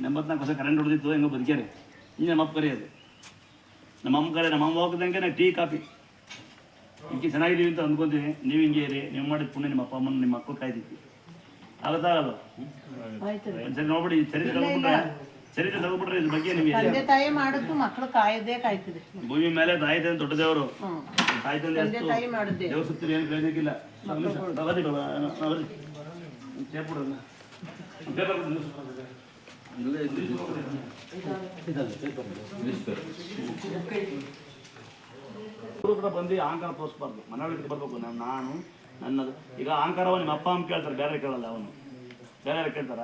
84 ವರ್ಷ ಕರೆಂಟ್ ಹೊಡೆದಿತ್ತು ಹೆಂಗೋ ಬದುಕ್ಯಾರೆ. ಈಗ ನಮ್ಮ ಅಪ್ಪ ಕರೆಯೋದು, ನಮ್ಮ ಅಮ್ಮ ಹೋಗದಂಗೆ ಟೀ ಕಾಫಿ ಹಿಂಗೆ ಚೆನ್ನಾಗಿದ್ದೀವಿ ಅಂತ ಅಂದ್ಕೊಂತೀವಿ. ನೀವು ಹಿಂಗೆ ಇರಿ, ನೀವು ಮಾಡಿದ ಪುಣ್ಯ ನಿಮ್ಮ ಅಪ್ಪ ಅಮ್ಮನ ನಿಮ್ಮ ಮಕ್ಕಳು ಕಾಯ್ದಿತ್ತು. ಆಗುತ್ತಾಗಲ್ಲ ಸರಿ ನೋಡ್ಬಿಡಿ. ಚರಿತ್ರೆ ತಗೋಬಿಟ್ರೆ ಇದ್ರ ಬಗ್ಗೆ ನಿಮಗೆ ತಾಯಿ ಮಾಡಿದ್ದು ಮಕ್ಕಳು ಕಾಯದೇ ಕಾಯ್ತಿದೆ. ಭೂಮಿ ಮೇಲೆ ತಾಯಿ ತಂದೆ ದೊಡ್ಡ ದೇವರು. ತಾಯಿ ತಂದೆ ದೇವ್ರ ಸುತ್ತಿ ಏನು ಪ್ರಯೋಜನಕ್ಕಿಲ್ಲ. ಬಂದು ಅಹಂಕಾರ ತೋರಿಸ್ಬಾರ್ದು. ಮನೆಯೊಳಗೆ ಬರ್ಬೇಕು. ನಾನು ನನ್ನದು ಈಗ ಅಹಂಕಾರವ ನಿಮ್ಮ ಅಪ್ಪ ಅಮ್ಮ ಕೇಳ್ತಾರೆ, ಬೇರೆ ಕೇಳಲ್ಲ. ಅವನು ಬೇರೆ ಕೇಳ್ತಾರ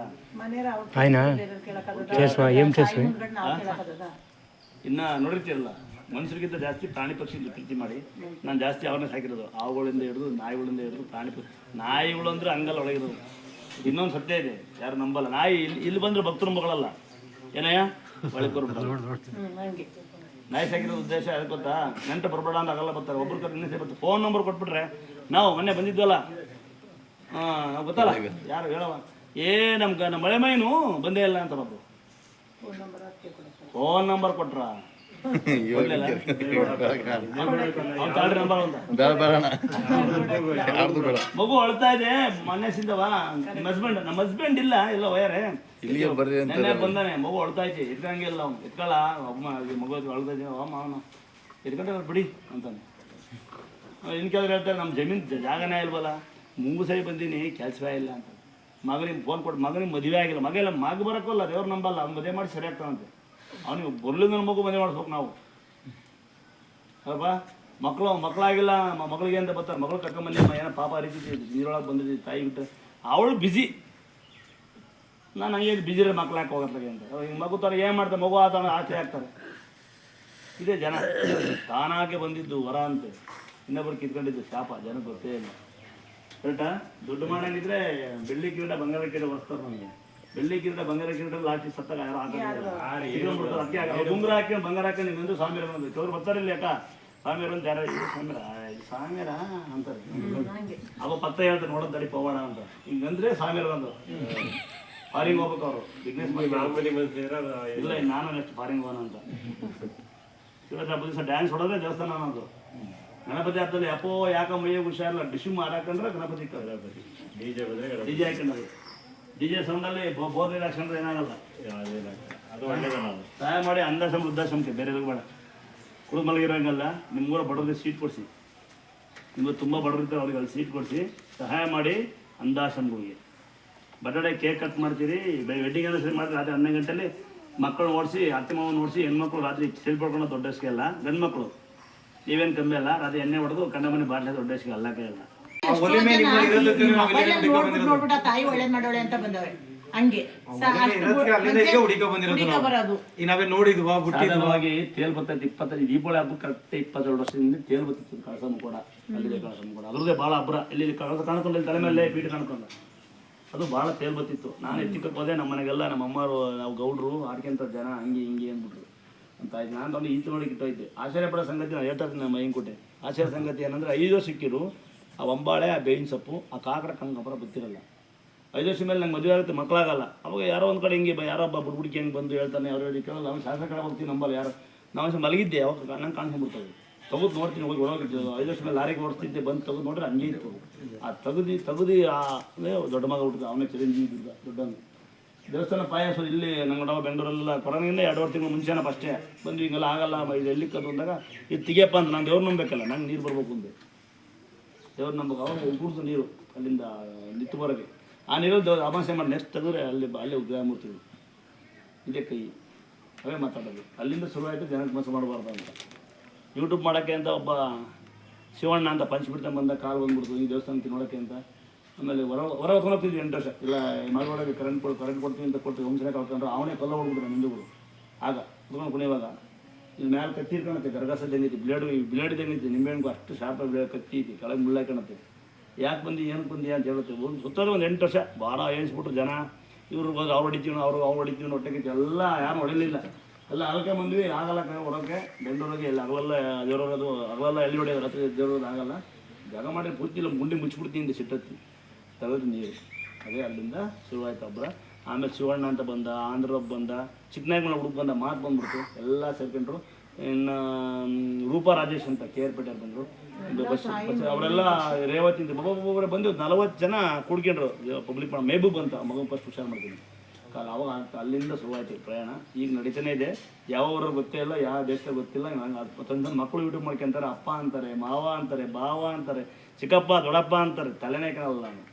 ಇನ್ನ ನೋಡಿರ್ತೀರಲ್ಲ, ಮನುಷ್ಯರಿಗಿಂತ ಜಾಸ್ತಿ ಪ್ರಾಣಿ ಪಕ್ಷಿ ಪ್ರೀತಿ ಮಾಡಿ ನಾನು ಜಾಸ್ತಿ ಅವ್ರನ್ನೇ ಸಾಕಿರೋದು. ಹಾವುಗಳಿಂದ ಹಿಡಿದು ನಾಯಿಗಳಿಂದ ಹಿಡಿದು ನಾಯಿಗಳು ಅಂದ್ರೆ ಹಂಗಲ್ಲ ಒಳಗಿರೋದು. ಇನ್ನೊಂದು ಸತ್ಯ ಇದೆ, ಯಾರು ನಂಬಲ್ಲ. ನಾಯಿ ಇಲ್ಲಿ ಬಂದ್ರೆ ಭಕ್ತರು ಮಗಳಲ್ಲ. ಏನಯ್ಯ ಒಳಗೆ ನಾಯಿ ಸಾಕಿರೋ ಉದ್ದೇಶ ಅದಕ್ಕೆ ಗೊತ್ತಾ? ನೆಂಟ ಬರ್ಬೇಡ ಅಂತ ಆಗಲ್ಲ ಬರ್ತಾರೆ. ಒಬ್ರು ಕಡೆ ಬರ್ತಾರೆ. ಫೋನ್ ನಂಬರ್ ಕೊಟ್ಬಿಟ್ರೆ ನಾವು ಮೊನ್ನೆ ಬಂದಿದ್ವಲ್ಲ, ನಾವು ಗೊತ್ತಲ್ಲ ಯಾರು ಹೇಳವ, ನಮ್ಮ ಮಳೆ ಮೈನು ಬಂದೇ ಇಲ್ಲ ಅಂತ ಒಬ್ರು ಫೋನ್ ನಂಬರ್ ಕೊಟ್ರ. ಮಗು ಅಳ್ತಾ ಇದೆ ಮೊನ್ನೆಸಿಂದವ. ನಮ್ಮ ಹಸ್ಬೆಂಡ್ ಇಲ್ಲ ಎಲ್ಲ ವಯರೇ ನೆನ್ನೆ ಬಂದಾನೆ. ಮಗು ಅಳ್ತಾ ಐತಿ, ಇಟ್ಕಂಗಿಲ್ಲ ಅವ್ನು. ಇಟ್ಕೊಳ್ಳ ಅಮ್ಮ ಮಗು ಅಳ್ತಾ ಇದ್ದೀನಿ, ಅಮ್ಮ ಅವನು ಇಟ್ಕೊಂಡ್ರೆ ಬಿಡಿ ಅಂತಾನೆ. ಇನ್ ಕೆಲವ್ರು ಹೇಳ್ತಾರೆ ನಮ್ಮ ಜಮೀನು ಜಾಗನೇ ಇಲ್ವಲ್ಲ, 3 ಸರಿ ಬಂದೀನಿ ಕೆಲಸವೇ ಇಲ್ಲ ಅಂತ. ಮಗನಿಗೆ ಫೋನ್ ಕೊಟ್ಟು ಮಗನಿಗೆ ಮದುವೆ ಆಗಿಲ್ಲ. ಮಗ ಬರೋಕ್ಕಲ್ಲ, ದೇವ್ರು ನಂಬಲ್ಲ. ಅವ್ನು ಮದುವೆ ಮಾಡಿ ಸರಿ ಆಗ್ತಾನಂತೆ. ಅವನಿಗೆ ಬರ್ಲಿಂದ ಮಗು ಮದುವೆ ಮಾಡಿಸ್ಬೇಕು ನಾವು ಅಲ್ಲಪ್ಪ. ಮಕ್ಕಳಾಗಿಲ್ಲ, ಮಗಳಿಗೆ ಅಂತ ಬರ್ತಾರೆ. ಮಗಳು ಕರ್ಕೊಂಬಂದಿ ಏನೋ ಪಾಪ ಹರಿತಿದ್ವಿ, ನೀರೊಳಗೆ ಬಂದಿದ್ವಿ, ತಾಯಿ ಬಿಟ್ಟು ಅವಳು ಬಿಸಿ. ನಾನು ಹಂಗೆ ಬಿಜಿ ಮಕ್ಳು ಯಾಕೆ ಹೋಗತ್ಲಾಗೆ ಅಂತ. ಹಿಂಗೆ ಮಗು ಥರ ಏನು ಮಾಡ್ತಾರೆ, ಮಗು ಆತ ಆಚೆ ಆಗ್ತಾರೆ. ಇದೇ ಜನ ತಾನಾಗೆ ಬಂದಿದ್ದು ವರ ಅಂತೆ, ಇನ್ನೊಬ್ರು ಕಿತ್ಕೊಂಡಿದ್ದು ಶಾಪ. ಜನಕ್ಕೆ ಗೊತ್ತೇ ಇಲ್ಲ. ಕರೆಕ್ಟಾ? ದುಡ್ಡು ಮಾಡಂಗಿದ್ರೆ ಬೆಳ್ಳಿ ಕಿರೀಟ ಬಂಗಾರ ಕಿರೀಟ ಬರ್ತಾರೆ. ನಮಗೆ ಬೆಳ್ಳಿ ಕಿರೀಟ ಬಂಗಾರ ಕಿರೀಟ ಲಾಸ್ಟಿ ಸತ್ತಾಗ ಯಾರು ಹಾಕಿ ಗುಂಗುರ ಹಾಕಿ ಬಂಗಾರ ಹಾಕಿ ನಿಮ್ಗೆ ಸ್ವಾಮಿಯರ ಬಂದು ಚೌರು ಬರ್ತಾರಿಲ್ಲ ಯಾಕ ಸ್ವಾಮಿಯರು ಅಂತ ಯಾರು ಸ್ವಾಮಿಯರ ಅಂತಾರೆ. ಅವ ಪತ್ತ ಹೇಳ್ತಾರೆ ನೋಡೋದು ತಡಿ ಪವಾಡ ಅಂತ. ಹಿಂಗಂದ್ರೆ ಸ್ವಾಮಿಯರ ಬಂದು ಫಾರಿಂಗ್ ಹೋಗ್ಬೇಕು ಅವರು ಬಿಸ್ನೆಸ್ ಮಾಡಿ. ಇಲ್ಲ ನಾನು ಎಷ್ಟು ಫಾರಿಂಗ್ ಹೋಗೋಣ ಅಂತ. ಇವತ್ತು ಹಬ್ಬ ದಿವಸ ಡ್ಯಾನ್ಸ್ ಹೊಡೋದ್ರೆ ದೇವಸ್ಥಾನ ಅನ್ನೋದು. ಗಣಪತಿ ಹಬ್ಬದಲ್ಲಿ ಅಪ್ಪೋ ಯಾಕ ಮೈಯ ಹುಷಾರಿಲ್ಲ ಡಿಶುಮ್ ಹಾಕೊಂಡ್ರೆ ಗಣಪತಿ ಡಿಜೆ ಹಾಕೊಂಡ್ರೆ ಡಿಜೆ ಸೌಂಡಲ್ಲಿ ಬೋಧನೆ ಹಾಕೊಂಡ್ರೆ ಏನಾಗಲ್ಲ. ಅದು ಒಳ್ಳೆಯದಲ್ಲ. ಸಹಾಯ ಮಾಡಿ ಅಂದಾಶ್ರಮ ವೃದ್ಧಾಶ್ರಮಕ್ಕೆ ಬೇರೆ ಬೇಡ. ಕುಡಿದು ಮಲಗಿರೋಂಗಲ್ಲ, ನಿಮ್ಮೂರ ಬಡವ್ರಿಗೆ ಸೀಟ್ ಕೊಡಿಸಿ. ನಿಮ್ಗೆ ತುಂಬ ಬಡವರಿರ್ತಾರೆ, ಅವ್ರಿಗೆ ಅಲ್ಲಿ ಸೀಟ್ ಕೊಡಿಸಿ ಸಹಾಯ ಮಾಡಿ ಅಂದಾಶ್ರಮಗಳಿಗೆ. ಬರ್ತಡೇ ಕೇಕ್ ಕಟ್ ಮಾಡ್ತೀರಿ, ವೆಡ್ಡಿಂಗ್ ಆನಿವರ್ಸರಿ ಮಾಡ್ತೀರಿ. ರಾತ್ರಿ 11 ಗಂಟೆಯಲ್ಲಿ ಮಕ್ಕಳು ಓಡಿಸಿ, ಅತ್ತೆ ಮಾವನ ಓಡಿಸಿ, ಹೆಣ್ಮಕ್ಳು ರಾತ್ರಿ ಸೇರ್ಪಡ್ಕೊಂಡು ದೊಡ್ಡ ಹೆಸ್ಗೆ ಅಲ್ಲ. ಗಂಡು ಮಕ್ಕಳು ನೀವೇನು ಕಮ್ಮಿ ಅಲ್ಲ. ರಾತ್ರಿ ಎಣ್ಣೆ ಹೊಡೆದು ಕಂಡ ಮನೆ ಬಾಟ್ಲೆ ದೊಡ್ಡ ಹೆಸ್ಗೆ ಅಲ್ಲಕ್ಕೆ ಇಲ್ಲ. ತಾಯಿ ಒಳ್ಳೆ ಮಾಡೋಳೆ ಅಂತ ಬಂದವೆ ಹಂಗೆ ಸಾಧಾರಣವಾಗಿ ತೇಲ್ ಬರ್ತೈತೆ 25 ದೀಪಾವಳಿ ಹಬ್ಬ ಕರೆಕ್ಟ್ 22 ವರ್ಷದಿಂದ ತೇಲ್ ಬರ್ತಿತ್ತು. ಕಳಸನು ಕೂಡ ಅಲ್ಲಿದೆ, ಕಳಸನು ಕೂಡ ಅದ್ರದ್ದೇ ಭಾಳ ಹಬ್ಬರ. ಇಲ್ಲಿ ಕಳಸ ಕಾಣ್ಕೊಂಡು ತಲೆ ಮೇಲೆ ಪೀಠ ಕಾಣ್ಕೊಂಡು ಅದು ಭಾಳ ತೇಲ್ ಬರ್ತಿತ್ತು. ನಾನು ಎತ್ತಿಕಕ್ಕೆ ಹೋದೆ. ನಮ್ಮ ಮನೆಗೆಲ್ಲ ನಮ್ಮ ಅಮ್ಮರು ನಾವು ಗೌಡ್ರು ಆಡ್ಕೊಂತ ಜನ ಹಂಗೆ ಹಿಂಗೆ ಅಂದ್ಬಿಟ್ರು ಅಂತ ಆಯ್ತು. ನಾನು ತಂದು ಈತ ನೋಡಿ ಕಿಟ್ಟೋಯ್ತೆ. ಆಶ್ಚರ್ಯ ಪಡೋ ಸಂಗತಿ ನಾನು ಹೇಳ್ತಾ ಇದ್ದೀನಿ. ನಮ್ಮ ಹೆಂಗೆ ಕೊಟ್ಟೆ ಆಶ್ಚರ್ಯ ಸಂಗತಿ ಏನಂದರೆ 5 ವರ್ಷಕ್ಕಿರು ಆ ಒಂಬಾಳೆ, ಆ ಬೇವಿನ ಸೊಪ್ಪು, ಆ ಕಾಕಡ ಕಂಗೊಬ್ಬರ ಗೊತ್ತಿರಲ್ಲ. 5 ವರ್ಷ ಮೇಲೆ ನಂಗೆ ಮದುವೆ ಆಗುತ್ತೆ, ಮಕ್ಕಳಾಗಲ್ಲ. ಅವಾಗ ಯಾರೋ ಒಂದು ಕಡೆ ಹಿಂಗೆ ಯಾರೊಬ್ಬ ಬುಡ್ಬುಡಿಕೆ ಹೆಂಗೆ ಬಂದು ಹೇಳ್ತಾನೆ, ಅವ್ರು ಹೇಳಿ ಕೇಳಲ್ಲ. ಅವ್ನು ಶಾಸ್ತ್ರ ಕಡೆ ಹೋಗ್ತೀನಿ ನಂಬಲ್ಲ ಯಾರು. ನಾವು ಮಲಗಿದ್ದೆ, ಅವಾಗ ನಂಗೆ ಕಾಣಿಸ್ಕೊಂಡ್ಬಿಡ್ತದೆ. ತೆಗೆದು ನೋಡ್ತೀನಿ, ಹೋಗಿ ಒಳಗಿದ್ದು 5 ವರ್ಷ ಮೇಲೆ ಲಾರಿಗೆ ಓಡಿಸ್ತಿದ್ದೆ. ಬಂದು ತೆಗೆದು ನೋಡ್ರೆ ಹಂಗೆ ಇತ್ತು. ಆ ತೆಗ್ದು ದೊಡ್ಡ ಮಗ ಹುಟ್ಟಿದ, ಅವನೇ ಚಿರಂಜೀವಿ ದೊಡ್ಡವನು. ದೇವಸ್ಥಾನ ಪಾಯಸ ಇಲ್ಲಿ ನಂಗಡವ ಬೆಂಗಳೂರೆಲ್ಲ ಕೊರೋನಾದಿಂದ 2 ತಿಂಗಳು ಮುಂಚೆನ ಫಸ್ಟೇ ಬಂದು ಹಿಂಗೆಲ್ಲ ಆಗಲ್ಲ ಇದು ಎಲ್ಲಿ ಕದ್ದು ಅಂದಾಗ ಇದು ತೆಗಿಯಪ್ಪ ಅಂತ. ನಾನು ದೇವ್ರು ನಂಬೇಕಲ್ಲ, ನಂಗೆ ನೀರು ಬರ್ಬೇಕು ಅಂದೆ. ದೇವ್ರು ನಂಬಬೇಕು. ಅವಾಗ ಕೂಡ್ದು ನೀರು ಅಲ್ಲಿಂದ ನಿತ್ತು ಬರೋಗೆ. ಆ ನೀರಲ್ಲಿ ಅಮಾಸೆ ಮಾಡಿ ನೆಕ್ಸ್ಟ್ ತೆಗೆದ್ರೆ ಅಲ್ಲೇ ಉಗ್ರಹ ಮೂರ್ತಿಗಳು ಇದೇ ಕೈ ಅವೇ ಮಾತಾಡೋದು. ಅಲ್ಲಿಂದ ಶುರುವಾಯಿತು ಜನಕ್ಕೆ ಮೋಸ ಮಾಡಬಾರ್ದು ಅಂತ. ಯೂಟ್ಯೂಬ್ ಮಾಡೋಕ್ಕೆ ಅಂತ ಒಬ್ಬ ಶಿವಣ್ಣ ಅಂತ ಪಂಚಬಿಡ್ತಾನೆ ಬಂದ, ಕಾಲು ಬಂದ್ಬಿಡ್ತು ಈ ದೇವಸ್ಥಾನಕ್ಕೆ ನೋಡೋಕ್ಕೆ ಅಂತ. ಆಮೇಲೆ ಹೊರ ಹೊತ್ಕೊಂಡೋಗ್ತಿದ್ವಿ 8 ವರ್ಷ. ಇಲ್ಲ ಮಳವಳಗೆ ಕರೆಂಟ್ ಕೊಡ್ತೀವಿ ಅಂತ ಕೊಟ್ಟು ಹೋಮ್ಸನೆ ಕಳ್ಕೊಂಡ್ರೆ ಅವನೇ ಕೊಲ್ಲ ಹೊಡ್ಬಿಟ್ರೆ ನಿಂದುಗಳು. ಆಗ ಕುತ್ಕೊಂಡು ಕುಣಿಯುವಾಗ ಇಲ್ಲಿ ಮೇಲೆ ಕತ್ತಿ ಇಟ್ಕೊಳತ್ತೆ, ಗರಗಸದ ಹೆಂಗೈತಿ, ಬ್ಲೇಡ್ ಹೆಂಗೈತಿ, ನಿಂಬೆಹಣ್ಣು ಅಷ್ಟು ಶಾರ್ಪ್ ಕತ್ತಿ ಐತಿ, ಕೆಳಗೆ ಮುಳ್ಳಾಕಣತ್ತೆ. ಯಾಕೆ ಬಂದು ಏನಕ್ಕೆ ಬಂದು ಅಂತ ಹೇಳುತ್ತೆ. ಒಂದು ಸುತ್ತೋದು ಒಂದು 8 ವರ್ಷ ಭಾಳ ಏಣಿಸ್ಬಿಟ್ರು ಜನ. ಇವ್ರು ಬಂದು ಅವ್ರು ಹೊಡಿತೀವಿ, ಅವ್ರು ಹೊಟ್ಟೆಗೆ ಎಲ್ಲ ಯಾರು ಹೊಡಿಲಿಲ್ಲ. ಎಲ್ಲ ಅಲ್ಕೆ ಬಂದ್ವಿ, ಆಗಲ್ಲ ಹೊಡೋಕ್ಕೆ. ಬೆಂಗಳೂರಿಗೆ ಎಲ್ಲ ಅಗಲೆಲ್ಲ ಎಲ್ಲಿ ಹೊಡೆಯೋದು, ರಾತ್ರಿ ದೇವ್ರೋದು ಆಗಲ್ಲ. ಜಾಗ ಮಾಡಿ ಪೂರ್ತಿ ಇಲ್ಲ, ಗುಂಡಿ ಮುಚ್ಚಿಬಿಡ್ತೀನಿ ಅಂತ ಸಿಟ್ಟತ್ತಿ ತೆಗೆದು ನೀರು. ಅದೇ ಅಲ್ಲಿಂದ ಶುರುವಾಯ್ತು ಹಬ್ಬ. ಆಮೇಲೆ ಶಿವಣ್ಣ ಅಂತ ಬಂದ, ಆಂಧ್ರೊಬ್ಬ ಬಂದ, ಚಿಕ್ಕನಾಯಕನ ಹುಡುಗ ಬಂದ, ಮಾತು ಬಂದ್ಬಿಡ್ತು, ಎಲ್ಲ ಸೇರ್ಕೊಂಡ್ರು. ಇನ್ನು ರೂಪಾ ರಾಜೇಶ್ ಅಂತ KR ಪೇಟೆಯವ್ರು ಬಂದರು, ಬಸ್ ಅವರೆಲ್ಲ ರೇವತಿ ಒಬ್ಬೊಬ್ಬರೇ ಬಂದು 40 ಜನ ಕೂಡ್ಕೊಂಡ್ರು ಪಬ್ಲಿಕ್ ಮೆಹಬೂಬ್ ಅಂತ ಮಗು ಫಸ್ಟ್ ಹುಷಾರು ಮಾಡ್ತೀನಿ. ಅವಾಗ ಅಲ್ಲಿಂದ ಶುರುವಾಯಿತು ಪ್ರಯಾಣ. ಈಗ ನಡೀತಾನೆ ಇದೆ. ಯಾವ ಊರಲ್ಲಿ ಗೊತ್ತೇ ಇಲ್ಲ, ಯಾವ ದೇಶದಲ್ಲಿ ಗೊತ್ತಿಲ್ಲ. ಮತ್ತೊಂದು ಮಕ್ಕಳು ಯೂಟ್ಯೂಬ್ ಮಾಡ್ಕೊಂತಾರೆ, ಅಪ್ಪ ಅಂತಾರೆ, ಮಾವ ಅಂತಾರೆ, ಭಾವ ಅಂತಾರೆ, ಚಿಕ್ಕಪ್ಪ ದೊಡ್ಡಪ್ಪ ಅಂತಾರೆ. ತಲೆನೇ ಕಾಣಲ್ಲ. ನಾನು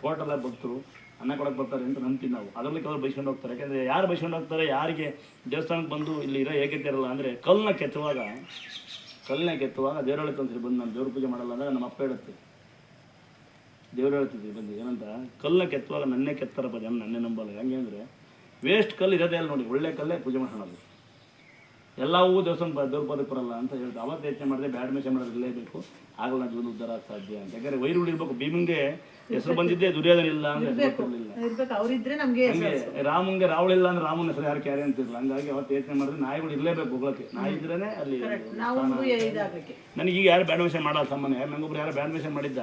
ಟೋಟಲ್ ಭಕ್ತರು ಅನ್ನ ಕೊಡಕ್ಕೆ ಬರ್ತಾರೆ ಅಂತ ನಂಬ್ತೀವಿ ನಾವು. ಅದರಲ್ಲಿ ಕೆಲವರು ಬೈಸ್ಕೊಂಡು ಹೋಗ್ತಾರೆ. ಯಾಕೆಂದರೆ ಯಾರು ಬೈಸ್ಕೊಂಡು ಹೋಗ್ತಾರೆ, ಯಾರಿಗೆ ದೇವಸ್ಥಾನಕ್ಕೆ ಬಂದು ಇಲ್ಲಿ ಇರೋ ಏಕತೆ ಇರಲ್ಲ ಅಂದರೆ ಕಲ್ಲನ್ನ ಕೆತ್ತುವಾಗ ದೇವರೊಳಗೆ ತಂದ್ರಿ ಬಂದು ನಾನು ದೇವ್ರ ಪೂಜೆ ಮಾಡಲ್ಲ ಅಂದರೆ ನಮ್ಮ ಅಪ್ಪ ಹೇಳುತ್ತೆ, ದೇವ್ರು ಹೇಳ್ತಿದ್ವಿ ಬಂದು ಏನಂತ, ಕಲ್ಲನ್ನ ಕೆತ್ತುವಾಗ ನನ್ನೇ ಕೆತ್ತಾರಪ್ಪ ಜನ, ನನ್ನೇ ನಂಬಲ್ಲ. ಹೆಂಗೆ ಅಂದರೆ ವೇಸ್ಟ್ ಕಲ್ಲು ಇರೋದೇ ಅಲ್ಲ ನೋಡಿ, ಒಳ್ಳೆ ಕಲ್ಲೇ ಪೂಜೆ ಮಾಡೋದು. ಎಲ್ಲವೂ ದೇವಸ್ಥಾನ ದೇವ್ರ ಪದಕ್ಕೆ ಬರಲ್ಲ ಅಂತ ಹೇಳ್ತಾರೆ. ಅವತ್ತು ಯೋಚನೆ ಮಾಡಿದೆ, ಬ್ಯಾಡ್ ಮೇಷನ್ ಮಾಡೋದು ಇರಲೇಬೇಕು, ಆಗಲ್ಲ ಜೀವನ ಉದ್ಧಾರ ಸಾಧ್ಯ ಅಂತ. ಯಾಕಂದರೆ ವೈರುಗಳು ಇರಬೇಕು. ಭೀಮಂಗೆ ಹೆಸರು ಬಂದಿದ್ದೆ, ದುರ್ಯೋಧನ ಇಲ್ಲ ಅಂದರೆ ಗೊತ್ತಿರಲಿಲ್ಲ. ಹಂಗೆ ರಾಮಂಗೆ ರಾವಳ ಇಲ್ಲ ಅಂದ್ರೆ ರಾಮನ ಹೆಸರು ಯಾರು ಕ್ಯಾರೆ ಅಂತಿರಲ್ಲ. ಹಂಗಾಗಿ ಅವತ್ತು ಯೋಚನೆ ಮಾಡಿದ್ರೆ ನಾಯಿಗಳು ಇರಲೇಬೇಕು ಹೋಗೋಕ್ಕೆ. ನಾಯಿ ಇದ್ರೇ ಅಲ್ಲಿ ನನಗೆ ಈಗ ಯಾರು ಬ್ಯಾಡ್ ಮೇಷನ್ ಮಾಡಲ್ಲ ಸಾಮಾನ್ಯ. ನಂಗೊಬ್ರು ಯಾರು ಬ್ಯಾಡ್ ಮೇಷನ್ ಮಾಡಿದ್ದ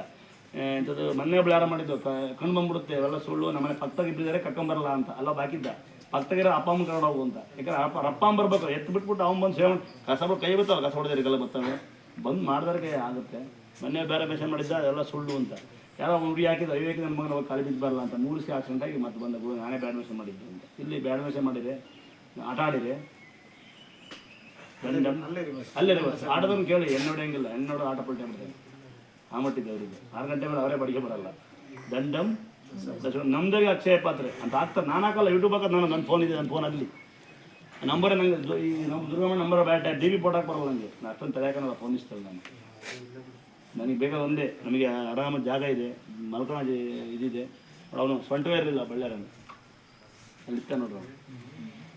ಇಂಥದ್ದು ಮೊನ್ನೆ ಒಬ್ಳು ಯಾರು ಮಾಡಿದ್ದು, ಕಣ್ಣು ಬಂದ್ಬಿಡುತ್ತೆ ಅವೆಲ್ಲ ಸುಳ್ಳು, ನಮ್ಮನೆ ಪಕ್ಕದಾಗ ಇಬ್ಬಿದ್ದಾರೆ ಕರ್ಕೊಂಬರಲ್ಲ ಅಂತ ಅಲ್ಲ ಬಾಕಿದ್ದ. ಪಕ್ಕದಾಗಿರೋ ಅಪ್ಪ ಅಮ್ಮನ ಕರ್ಕೊಂಡು ಹೋಗು ಅಂತ. ಯಾಕಂದ್ರೆ ಅಪ್ಪ ಅಮ್ಮ ಬರ್ಬೇಕು, ಎತ್ತು ಬಿಟ್ಬಿಟ್ಟು ಅವ್ನು ಬಂದು ಸೇವನ್ ಕಸ ಬಿಟ್ಟು ಕೈ ಬರ್ತಾವೆ, ಕಸ ಹೊಡೆದಿರಿಗೆಲ್ಲ ಬರ್ತವೆ, ಬಂದು ಮಾಡಿದ್ರೆ ಕೈ ಆಗುತ್ತೆ. ಮೊನ್ನೆ ಬೇರೆ ಮೇಷನ್ ಮಾಡಿದ್ದ ಅದೆಲ್ಲ ಸುಳ್ಳು ಅಂತ. ಯಾರೋ ಹುಡುಗಿ ಹಾಕಿದ್ದು ಅವಿವೇಕ ನನ್ನ ಮಗನ ಕಾಲಿ ಬಿದ್ದು ಬರಲ್ಲ ಅಂತ 3 ಆಕ್ಸಿಡೆಂಟ್ ಆಗಿ ಮತ್ತೆ ಬಂದ ಗುರು ನಾನೇ ಬ್ಯಾಡ್ ಮೇಷನ್ ಮಾಡಿದ್ದೆ ಅಂತ. ಇಲ್ಲಿ ಬ್ಯಾಡ್ ಮೇಷನ್ ಮಾಡಿದೆ, ಆಟ ಆಡಿದೆ, ಅಲ್ಲೇ ರಿವರ್ಸ್ ಆಟೋದನ್ನು ಕೇಳಿ ಎಣ್ಣೆ ಹೊಡೆಯಂಗಿಲ್ಲ, ಎಣ್ಣೆ ಹೊಡೆದು ಆಟ ಪಲ್ಟೆ ಮಾಡಿದೆ ಆ ಮಟ್ಟಿದ್ದೆ ಅವರಿಗೆ. 6 ಗಂಟೆ ಮೇಲೆ ಅವರೇ ಬಡಿಗೆ ಬರಲ್ಲ. ದಂಡಂ ನಮ್ದಾಗೆ ಅಕ್ಷಯ ಪಾತ್ರೆ ಅಂತ ಹಾಕ್ತಾರೆ. ನಾನು ಹಾಕಲ್ಲ, ಯೂಟ್ಯೂಬ್ ಹಾಕೋದು. ನನ್ನ ಫೋನ್ ಇದೆ, ನನ್ನ ಫೋನ್ ಆಗಲಿ ನಂಬರೇ ನಂಗೆ ಈ ನಮ್ಮ ದುರ್ಗಮ್ಮ ನಂಬರ್ ಬ್ಯಾಟ DP ಫೋಟೋ ಹಾಕಿ ಬರಲ್ಲ ನನಗೆ. ನಾನು ಅಷ್ಟೊಂದು ತಲೆಯಾಕಲ್ಲ, ಫೋನ್ ಇಷ್ಟಲ್ಲ ನನಗೆ ಬೇಕಾದ ಒಂದೇ, ನಮಗೆ ಆರಾಮ ಜಾಗ ಇದೆ, ಮಲ್ಕೊಳ ಇದಿದೆ. ಅವನು ಸೊಂಟವೇ ಇರಲಿಲ್ಲ ಬಳ್ಳಾರನ್ನು, ಅಲ್ಲಿ ಇರ್ತಾನೆ ನೋಡ್ರಿ ಅವನು.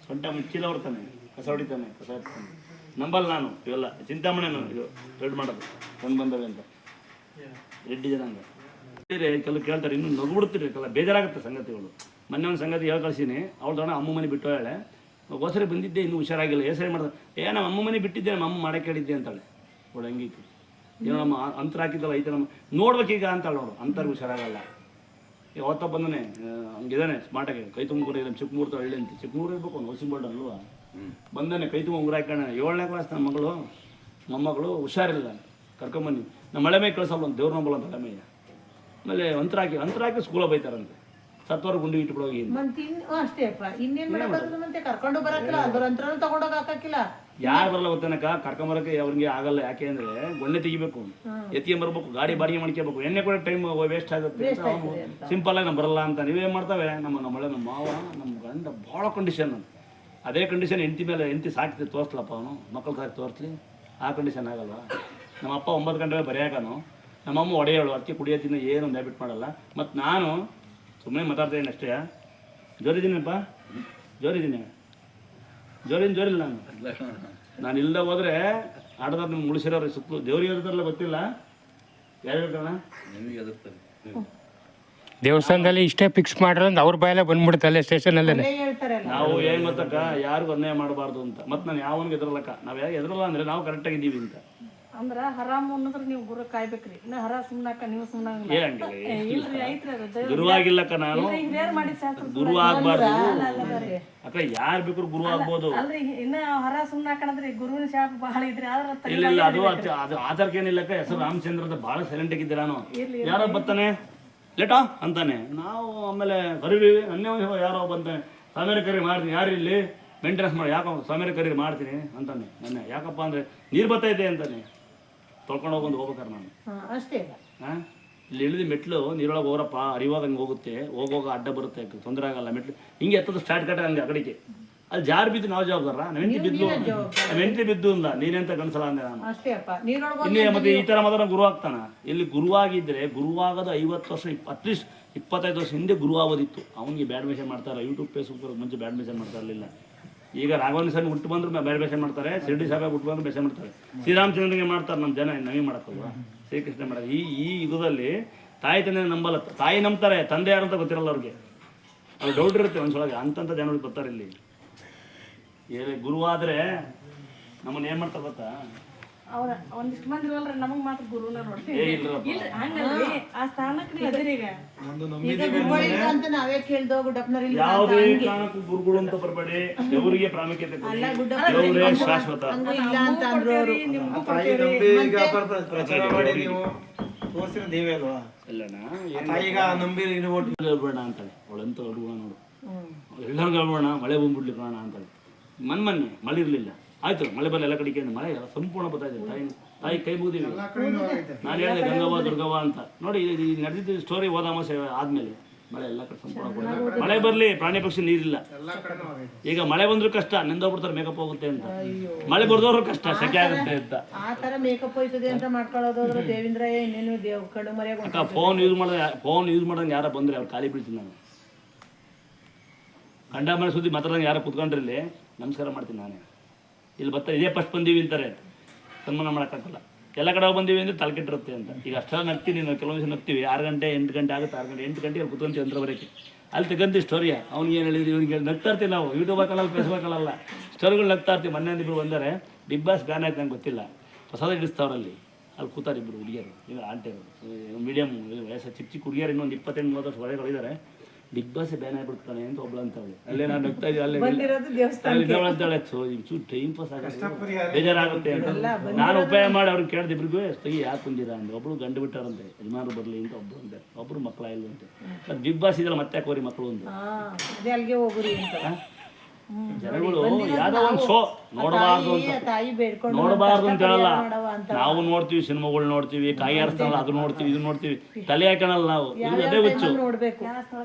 ಸೊಂಟ ಮುಚ್ಚಿಲ್ಲ ಹೊರ್ತಾನೆ, ಕಸ ಹೊಡಿತಾನೆ, ಕಸ ಇರ್ತಾನೆ. ನಂಬಲ್ಲ ನಾನು ಇವೆಲ್ಲ. ಚಿಂತಾಮಣೆನು ಇದು ರೆಡ್ ಮಾಡೋದು ಕಂಡು ಬಂದವೆ ಅಂತ ರೆಡ್ಡಿ ಜನಾಂಗ ಕೆಲವು ಕೇಳ್ತಾರೆ. ಇನ್ನೂ ನಗುಬಿಡ್ತೀರಿ ಕೆಲ ಬೇಜಾರಾಗುತ್ತೆ ಸಂಗತಿಗಳು. ಮೊನ್ನೆ ಒಂದು ಸಂಗತಿ ಹೇಳಿ ಕಳ್ಸೀನಿ. ಅವಳು ತಗೊಂಡು ಅಮ್ಮ ಮನೆ ಬಿಟ್ಟು ಹೇಳೆ, ಹೊಸರೆ ಬಂದಿದ್ದೆ, ಇನ್ನೂ ಹುಷಾರಾಗಿಲ್ಲ, ಹೆಸರೇ ಮಾಡ್ದೆ. ನಮ್ಮ ಅಮ್ಮ ಮನೆ ಬಿಟ್ಟಿದ್ದೆ, ನಮ್ಮ ಅಮ್ಮ ಮಾಡಕ್ಕೆ ಹೇಳಿದ್ದೆ ಅಂತಾಳೆ. ಅವಳು ಹೆಂಗಿತ್ತು ಏನೋ ನಮ್ಮ ಅಂತರ ಹಾಕಿದ್ದಲ್ಲ ಐತೆ ನಮ್ಮ ನೋಡ್ಬೇಕೀಗ ಅಂತಾಳೆ. ನೋಡು ಅಂತರ್ಗೆ ಹುಷಾರಾಗಲ್ಲ. ಈಗ ಅವತ್ತ ಬಂದನೆ ಹಂಗಿದಾನೆ ಸ್ಮಾರ್ಟಾಗಿ, ಕೈ ತುಂಬಿಕೊಡಿ ಚಿಕ್ಕಮೂರ್ತ ಹಳ್ಳಿ ಅಂತ. ಚಿಕ್ಕಮೂರು ಇರ್ಬೇಕು, ಒಂದು ಹೊಸ ಬೋಲ್ಡ್ ಅಲ್ವಾ. ಬಂದಾನೆ ಕೈ ತುಂಬ ಉಂಗುರ ಹಾಕೋಣ. 7ನೇ ಕ್ಲಾಸ್ ನನ್ನ ಮಗಳು ಮೊಮ್ಮಗಳು ಹುಷಾರಿಲ್ಲ, ಕರ್ಕೊಂಬನ್ನಿ. ನಮ್ಮ ಮಳೆ ಮೈ ಕಳಿಸಲ್ಲ, ಒಂದು ದೇವ್ರ ನಂಬಲ್ಲ ಅಂತ ಮಳೆ ಮೈ. ಆಮೇಲೆ ಅಂತರ ಹಾಕಿ ಸ್ಕೂಲಾಗ ಬೈತಾರಂತೆ, ಸತ್ತವರ ಗುಂಡಿ ಇಟ್ಬಿಡೋಗಿ. ಅಷ್ಟೇ ಅಪ್ಪ, ಇನ್ನೇನು ಮತ್ತೆ ಕರ್ಕೊಂಡು ಬರಕ್ಕಿಲ್ಲ, ಅದ್ರ ತಗೊಂಡೋಗಿ ಹಾಕಿಲ್ಲ. ಯಾರು ಬರಲ್ಲ ಗೊತ್ತೇನಕ್ಕ, ಕರ್ಕೊಂಬರಕ್ಕೆ ಅವ್ರಿಗೆ ಆಗಲ್ಲ. ಯಾಕೆ ಅಂದರೆ ಗೊಣ್ಣೆ ತೆಗಿಬೇಕು, ಎತ್ಕೊಂಬರ್ಬೇಕು, ಗಾಡಿ ಬಾಡಿಗೆ ಮಾಡ್ಕೋಬೇಕು, ಎಣ್ಣೆ ಕೂಡ ಟೈಮ್ ವೇಸ್ಟ್ ಆಗುತ್ತೆ. ಸಿಂಪಲ್ಲಾಗಿ ನಾವು ಬರಲ್ಲ ಅಂತ. ನೀವೇನು ಮಾಡ್ತಾವೆ ನಮ್ಮ ಮಳೆ, ನಮ್ಮ ಮಾವ, ನಮ್ಮ ಗಂಡ ಭಾಳ ಕಂಡೀಷನ್. ಅದೇ ಕಂಡೀಷನ್ ಹೆಂಡತಿ ಮೇಲೆ ಹೆಂಡತಿ ಸಾಕ್ತಿ ತೋರಿಸ್ಲಪ್ಪ, ಅವನು ಮಕ್ಕಳು ಸಾಕಿ ತೋರಿಸ್ಲಿ. ಆ ಕಂಡೀಷನ್ ಆಗಲ್ವ. ನಮ್ಮ ಅಪ್ಪ 9 ಗಂಟೆಗೆ ಬರೆಯಾಕನು, ನಮ್ಮಮ್ಮ ಒಡೆಯೋಳು, ಅದಕ್ಕೆ ಕುಡಿಯೋದಿನ ಏನು ಹ್ಯಾಬಿಟ್ ಮಾಡಲ್ಲ. ಮತ್ತು ನಾನು ಸುಮ್ಮನೆ ಮಾತಾಡ್ತಾಯಿದ್ದೀನಿ ಅಷ್ಟೇ. ಜೋರಿದ್ದೀನಪ್ಪ, ಜೋರಿದ್ದೀನಿ, ಜೋರಿಲ್ಲ ನಾನು ಇಲ್ಲದೆ ಹೋದರೆ ಆಟದ ನಿಮ್ಗೆ ಉಳಿಸಿರೋರು ಸುತ್ತಲೂ ದೇವ್ರಿಗೆ ಇರ್ತಾರಲ್ಲ ಗೊತ್ತಿಲ್ಲ ಯಾರು ಹೇಳ್ತಾರ ನಿಮಗೆ ದೇವಸ್ಥಾನದಲ್ಲಿ ಇಷ್ಟೇ ಫಿಕ್ಸ್ ಮಾಡ್ರ ಅಂತ ಅವ್ರ ಬಾಯಲ್ಲೇ ಬಂದ್ಬಿಡ್ತಲ್ಲ ಸ್ಟೇಷನಲ್ಲೇ. ನಾವು ಏನು ಗೊತ್ತಕ್ಕ, ಯಾರಿಗೂ ಅನ್ಯಾಯ ಮಾಡಬಾರ್ದು ಅಂತ. ಮತ್ತು ನಾನು ಯಾವನಿಗೆ ಎದುರಲ್ಲಕ್ಕ, ನಾವು ಯಾರು ಎದುರಲ್ಲ ಅಂದರೆ ನಾವು ಕರೆಕ್ಟಾಗಿದ್ದೀವಿ ಅಂತ. ಅಂದ್ರ ಹರಾಮ್ ಅನ್ನೋದ್ರ ನೀವು ಗುರು ಕಾಯ್ಬೇಕ್ರಿ. ಇನ್ನ ಹರ ಸುಮ್ನಾಕ ನೀವು ಸುಮ್ನಾಗ ಇಲ್ರಿ ಐತ್ರಿ ಅದು ಗುರುವಾಗಿಲ್ಲಕ್ಕ. ನಾನು ಹಿರಿಯರ್ ಮಾಡಿ ಶಾಸ್ತ್ರ ಗುರು ಆಗ್ಬಾರ್ದು ಅಕ್ಕ, ಯಾರು ಬೇಕಾದ್ರು ಗುರು ಆಗ್ಬೋದು. ಅಲ್ರಿ ಇನ್ನ ಹರ ಸುಮ್ನಾಕಂದ್ರಿ ಗುರುವಿನ ಶಾಪ ಬಹಳ ಇದ್ರಿ. ಆದ್ರ ಇಲ್ಲ ಅದು ಆಧಾರಕ್ಕೇನಿಲ್ಲಕ್ಕ. ಹೆಸರು ರಾಮಚಂದ್ರದ ಭಾಳ ಸೈಲೆಂಟ್ ಆಗಿದ್ದೆ ನಾನು. ಯಾರೋ ಬರ್ತಾನೆ ಲೇಟಾ ಅಂತಾನೆ, ನಾವು ಆಮೇಲೆ ಕರಿವಿ ಅನ್ಯ ಯಾರೋ ಬಂತಾನೆ, ಸ್ವಾಮಿಯರ ಕರಿ ಮಾಡ್ತೀನಿ, ಯಾರು ಇಲ್ಲಿ ಮೇಂಟೆನೆನ್ಸ್ ಮಾಡಿ, ಯಾಕೋ ಸ್ವಾಮಿಯರ ಕರಿ ಮಾಡ್ತೀನಿ ಅಂತಾನೆ. ನನ್ನ ಯಾಕಪ್ಪ ಅಂದರೆ ನೀರು ಬರ್ತೈತೆ ಅಂತಾನೆ, ತೊಳ್ಕೊಂಡು ಹೋಗ್ಬೇಕಾರೆ ನಾನು ಅಷ್ಟೇ. ಇಲ್ಲಿ ಇಳಿದು ಮೆಟ್ಲು ನೀರೊಳಗೆ ಹೋಗ್ರಪ್ಪ, ಅರಿವಾಗ ಹಂಗೆ ಹೋಗುತ್ತೆ, ಹೋಗೋಗ ಅಡ್ಡ ಬರುತ್ತೆ, ತೊಂದರೆ ಆಗಲ್ಲ. ಮೆಟ್ಲು ಹಿಂಗೆ ಎತ್ತದ ಸ್ಟಾರ್ಟ್ ಕಟ್ಟ ಹಂಗೆ ಆ ಕಡೆಗೆ ಅಲ್ಲಿ ಜಾರು ಬಿದ್ದು ನಾವು ಜವಾಬ್ದಾರ. ಮೆಂಟ್ಲಿ ಬಿದ್ದು ಇಲ್ಲ ನೀನೆಂತ ಕನ್ಸಲ್ಲ ಅಂದೆ ನಾನು. ಇಲ್ಲಿ ಮತ್ತೆ ಈ ಥರ ಮಾತ್ರ ಗುರು ಆಗ್ತಾನ. ಇಲ್ಲಿ ಗುರುವಾಗಿದ್ದರೆ ಗುರುವಾಗದ 50 ವರ್ಷ, ಅಟ್ಲೀಸ್ಟ್ 25 ವರ್ಷ ಹಿಂದೆ ಗುರು ಆಗೋದಿತ್ತು. ಅವನಿಗೆ ಬ್ಯಾಡ್ ಮೆಸೇಜ್ ಮಾಡ್ತಾರೆ. ಯೂಟ್ಯೂಬ್ ಫೇಸ್ಬುಕ್ ಮುಂಚೆ ಬ್ಯಾಡ್ ಮೆಸೇಜ್ ಮಾಡ್ತಾ ಇರಲಿಲ್ಲ. ಈಗ ರಾಘವೇಂದ್ರ ಸ್ವಾಮಿ ಹುಟ್ಟು ಬಂದ್ರೆ ಬ್ಯಾಡ್ ಮೆಸೇಜ್ ಮಾಡ್ತಾರೆ, ಶಿರ್ಡಿ ಸಾಹೇಬ್ ಹುಟ್ಟು ಬಂದ್ರೆ ಮೆಸೇಜ್ ಮಾಡ್ತಾರೆ, ಶ್ರೀರಾಮಚಂದ್ರನಿಗೆ ಮಾಡ್ತಾರೆ. ನಮ್ಮ ಜನ ನಮಗೆ ಮಾಡಕ್ಕಲ್ವ, ಶ್ರೀಕೃಷ್ಣ ಮಾಡೋದು. ಈ ಯುಗದಲ್ಲಿ ತಾಯಿ ತಂದೆ ನಂಬಲ್ಲ. ತಾಯಿ ನಂಬ್ತಾರೆ, ತಂದೆ ಯಾರು ಅಂತ ಗೊತ್ತಿರಲ್ಲ ಅವ್ರಿಗೆ. ಅವ್ರು ಡೌಟ್ ಇರುತ್ತೆ ಒಂದ್ಸೊಳಗೆ. ಅಂತಂಥ ಜನರಿಗೆ ಬರ್ತಾರೆ ಇಲ್ಲಿ. ಗುರುವಾದರೆ ನಮ್ಮನ್ನು ಏನು ಮಾಡ್ತಾರೆ ಗೊತ್ತಾ, ಅವ್ರ ಒಂದಿಷ್ಟು ಮಂದಿ ಇರಲ್ರಿ ನಮಗ್ ಮಾತ್ರ ಗುರುನ ನೋಡ್ತೀವಿ ಏ ಇಲ್ರಪ್ಪ. ಇಲ್ರಿ ಹಂಗಲ್ರಿ ಆ ಸ್ಥಾನಕ್ಕೆ ನೀವು ಅದಿರಿ ಈಗ ಈಗ ಗುರುಗಳಿಲ್ಲ ಅಂತ ನಾವೇ ಕೇಳ್ದೋಗು ಡಪ್ನರ್ ಇಲ್ಲ ಯಾವುದೇ ಕಾರಣಕ್ಕೂ ಗುರುಗಳು ಅಂತ ಬರಬೇಡಿ. ದೇವರಿಗೆ ಪ್ರಾಮುಖ್ಯತೆ ಕೊಡಿ. ದೇವರೇ ಶಾಶ್ವತ. ಹಂಗೂ ಇಲ್ಲ ಅಂತ ಅಂದ್ರು ಅವರು. ತಾಯಿ ನಂಬಿ ಈಗ ಪ್ರಚಾರ ಮಾಡಿ ನೀವು ತೋರಿಸಿದ ದೇವೇ ಅಲ್ವಾ? ಅಲ್ಲಣ್ಣ ತಾಯಿಗ ನಂಬಿ ಇರ್ಬೋದು. ಹೇಳ್ಬೇಡ ಅಂತಾಳೆ ಅವಳಂತ ಹುಡುಗ ನೋಡು. ಎಲ್ಲರಿಗೂ ಹೇಳ್ಬೇಡ ಮಳೆ ಬಂದ್ಬಿಡ್ಲಿ ಕಾರಣ ಅಂತಾಳೆ. ಮೊನ್ನೆ ಮಳೆ ಇರಲಿಲ್ಲ, ಆಯ್ತು ಮಳೆ ಬರಲ್ಲ, ಎಲ್ಲ ಕಡೆಗೆ ಮಳೆ ಸಂಪೂರ್ಣ ಬರ್ತಾಯಿದೆ. ತಾಯಿ ಕೈ ಮುಗಿದೀವಿ. ನಾನು ಹೇಳಿದೆ ಗಂಗವ್ವ ದುರ್ಗವ್ವ ಅಂತ. ನೋಡಿ ಈ ನಡೆದಿದ್ದ ಸ್ಟೋರಿ ಹೋದ ಅಮಾಸೆ ಆದ್ಮೇಲೆ ಮಳೆ ಎಲ್ಲ ಕಡೆ ಸಂಪೂರ್ಣ ಕೊಡ್ತಾರೆ. ಮಳೆ ಬರಲಿ, ಪ್ರಾಣಿ ಪಕ್ಷಿ ನೀರಿಲ್ಲ. ಈಗ ಮಳೆ ಬಂದ್ರು ಕಷ್ಟ, ನೆಂದೋಗ್ಬಿಡ್ತಾರೆ ಮೇಕಪ್ ಹೋಗುತ್ತೆ ಅಂತ. ಮಳೆ ಬರ್ದವ್ರು ಕಷ್ಟ, ಸೆಕೆ ಆಗುತ್ತೆ ಅಂತ. ಆ ತರ ಮೇಕಪ್ ಹೋಯ್ತದೆ ಅಂತ ಮಾಡ್ಕೊಳ್ಳೋದಾದ್ರು ದೇವೇಂದ್ರಯ್ಯ ಇನ್ನೇನು ಕಡು ಮರೆಯಾಗ ಅಕ್ಕ ಫೋನ್ ಯೂಸ್ ಮಾಡೋಂಗೆ ಯಾರ ಬಂದ್ರೆ ಅವ್ರು ಖಾಲಿ ಬೀಳ್ತೀನಿ ನಾನು. ಗಂಡ ಮನೆ ಸುದ್ದಿ ಮಾತಾಡೋಂಗೆ ಯಾರು ಕುತ್ಕೊಂಡ್ರಲ್ಲಿ ನಮಸ್ಕಾರ ಮಾಡ್ತೀನಿ ನಾನೇ. ಇಲ್ಲಿ ಬರ್ತಾರೆ, ಇದೇ ಫಸ್ಟ್ ಬಂದೀವಿ ಅಂತಾರೆ, ಸನ್ಮಾನ ಮಾಡೋಕ್ಕಾಗಲ್ಲ. ಎಲ್ಲ ಕಡೆ ಬಂದೀವಿ ಅಂದರೆ ತಲೆ ಕೆಟ್ಟಿರುತ್ತೆ ಅಂತ. ಈಗ ಅಷ್ಟೆಲ್ಲ ನಗ್ತೀನಿ ನಾವು, ಕೆಲವೊಂದು ದಿವಸ ನಗ್ತೀವಿ. 6 ಗಂಟೆ 8 ಗಂಟೆ ಆಗುತ್ತೆ, 6 ಗಂಟೆ 8 ಗಂಟೆಗೆ ಅಲ್ಲಿ ಕುತ್ಕೊಂತೀವಿ ಅಂತರವರೆಗೆ. ಅಲ್ಲಿ ತೆಗಂತೀವಿ ಸ್ಟೋರಿಯ. ಅವ್ನಿಗೆ ಏನು ಹೇಳಿದ್ವಿ, ಇವ್ನಿಗೆ ನಗ್ತಾ ಇರ್ತೀವಿ ನಾವು. ಯೂಟ್ಯೂಬ್ ಹಾಕಲ್ಲ, ಫೇಸ್ಬುಕ್ ಹಾಕಲ್ಲ, ಸ್ಟೋರಿಗಳು ನಗ್ತಾ ಇರ್ತೀವಿ. ಮೊನ್ನೆ ಇಬ್ಬರು ಬಂದರೆ ಬಿಗ್ ಬಾಸ್ ಬ್ಯಾನ್ ಆಯ್ತು, ನಂಗೆ ಗೊತ್ತಿಲ್ಲ. ಪ್ರಸಾದ ಇಡಿಸ್ತಾವ್ರಲ್ಲಿ ಅಲ್ಲಿ ಕೂತಾರೆ ಇಬ್ಬರು ಹುಡುಗಿಯರು, ಈಗ ಆಂಟಿಯರು, ಮೀಡಿಯಮ್ ವಯಸ್ಸು ಚಿಕ್ಕ ಚಿಕ್ಕ ಹುಡುಗಿಯರು, ಇನ್ನೊಂದು 28-30 ವರ್ಷ ಒಳಗಳಿದ್ದಾರೆ. ಬಿಗ್ ಬಾಸ್ ಬ್ಯಾನ್ ಆಗಿಬಿಡ್ತಾನೆ ಅಂತ ಒಬ್ಳು ಅಂತವಳೆ. ಅಲ್ಲೇ ನಾನು ನಗ್ತಾ ಇದ್ದೀವಿ, ಅಲ್ಲೇ ಅಂತಾಳೆ. ಸೊ ಚೂರು ಟೈಮ್ ಪಾಸ್ ಆಗುತ್ತೆ, ಬೇಜಾರಾಗುತ್ತೆ ಅಂತ ನಾನು ಉಪಾಯ ಮಾಡಿ ಅವ್ರಿಗೆ ಕೇಳಿದೆ. ಇಬ್ರಿಗೂ ತೆಗಿ ಯಾಕೆ ಬಂದಿರಾ ಅಂದ್ರೆ, ಒಬ್ಳು ಗಂಡು ಬಿಟ್ಟಾರಂತೆ, ಯಜಮಾನರು ಬರಲಿ ಅಂತ ಒಬ್ರು ಅಂತೆ, ಒಬ್ರು ಮಕ್ಕಳ ಇಲ್ವಂತೆ. ಅದು ಬಿಗ್ ಬಾಸ್ ಇದೆಲ್ಲ ಮತ್ತೆ ಕೋರಿ ಮಕ್ಕಳು ಅಂತ ಅಲ್ಲಿಗೆ ಹೋಗ್ರಿ ಅಂತ ಜನಗಳು ಯಾವ್ದೋ ಒಂದು ಶೋ ನೋಡಬಾರ್ದು ಅಂತ ತಾಯಿ ಬೇಡ್ಕೊಂಡು ನೋಡಬಾರ್ದು ಅಂತ ಹೇಳಲ್ಲ. ನಾವು ನೋಡ್ತೀವಿ, ಸಿನಿಮಾಗಳು ನೋಡ್ತೀವಿ, ಕಾಯಿ ಆರಿಸ್ತಾರಲ್ಲ ಅದು ನೋಡ್ತೀವಿ, ಇದು ನೋಡ್ತೀವಿ, ತಲೆ ಹಾಕೋಣಲ್ಲ ನಾವು. ಅದೇ ಹುಚ್ಚು. ನೋಡ್ಬೇಕು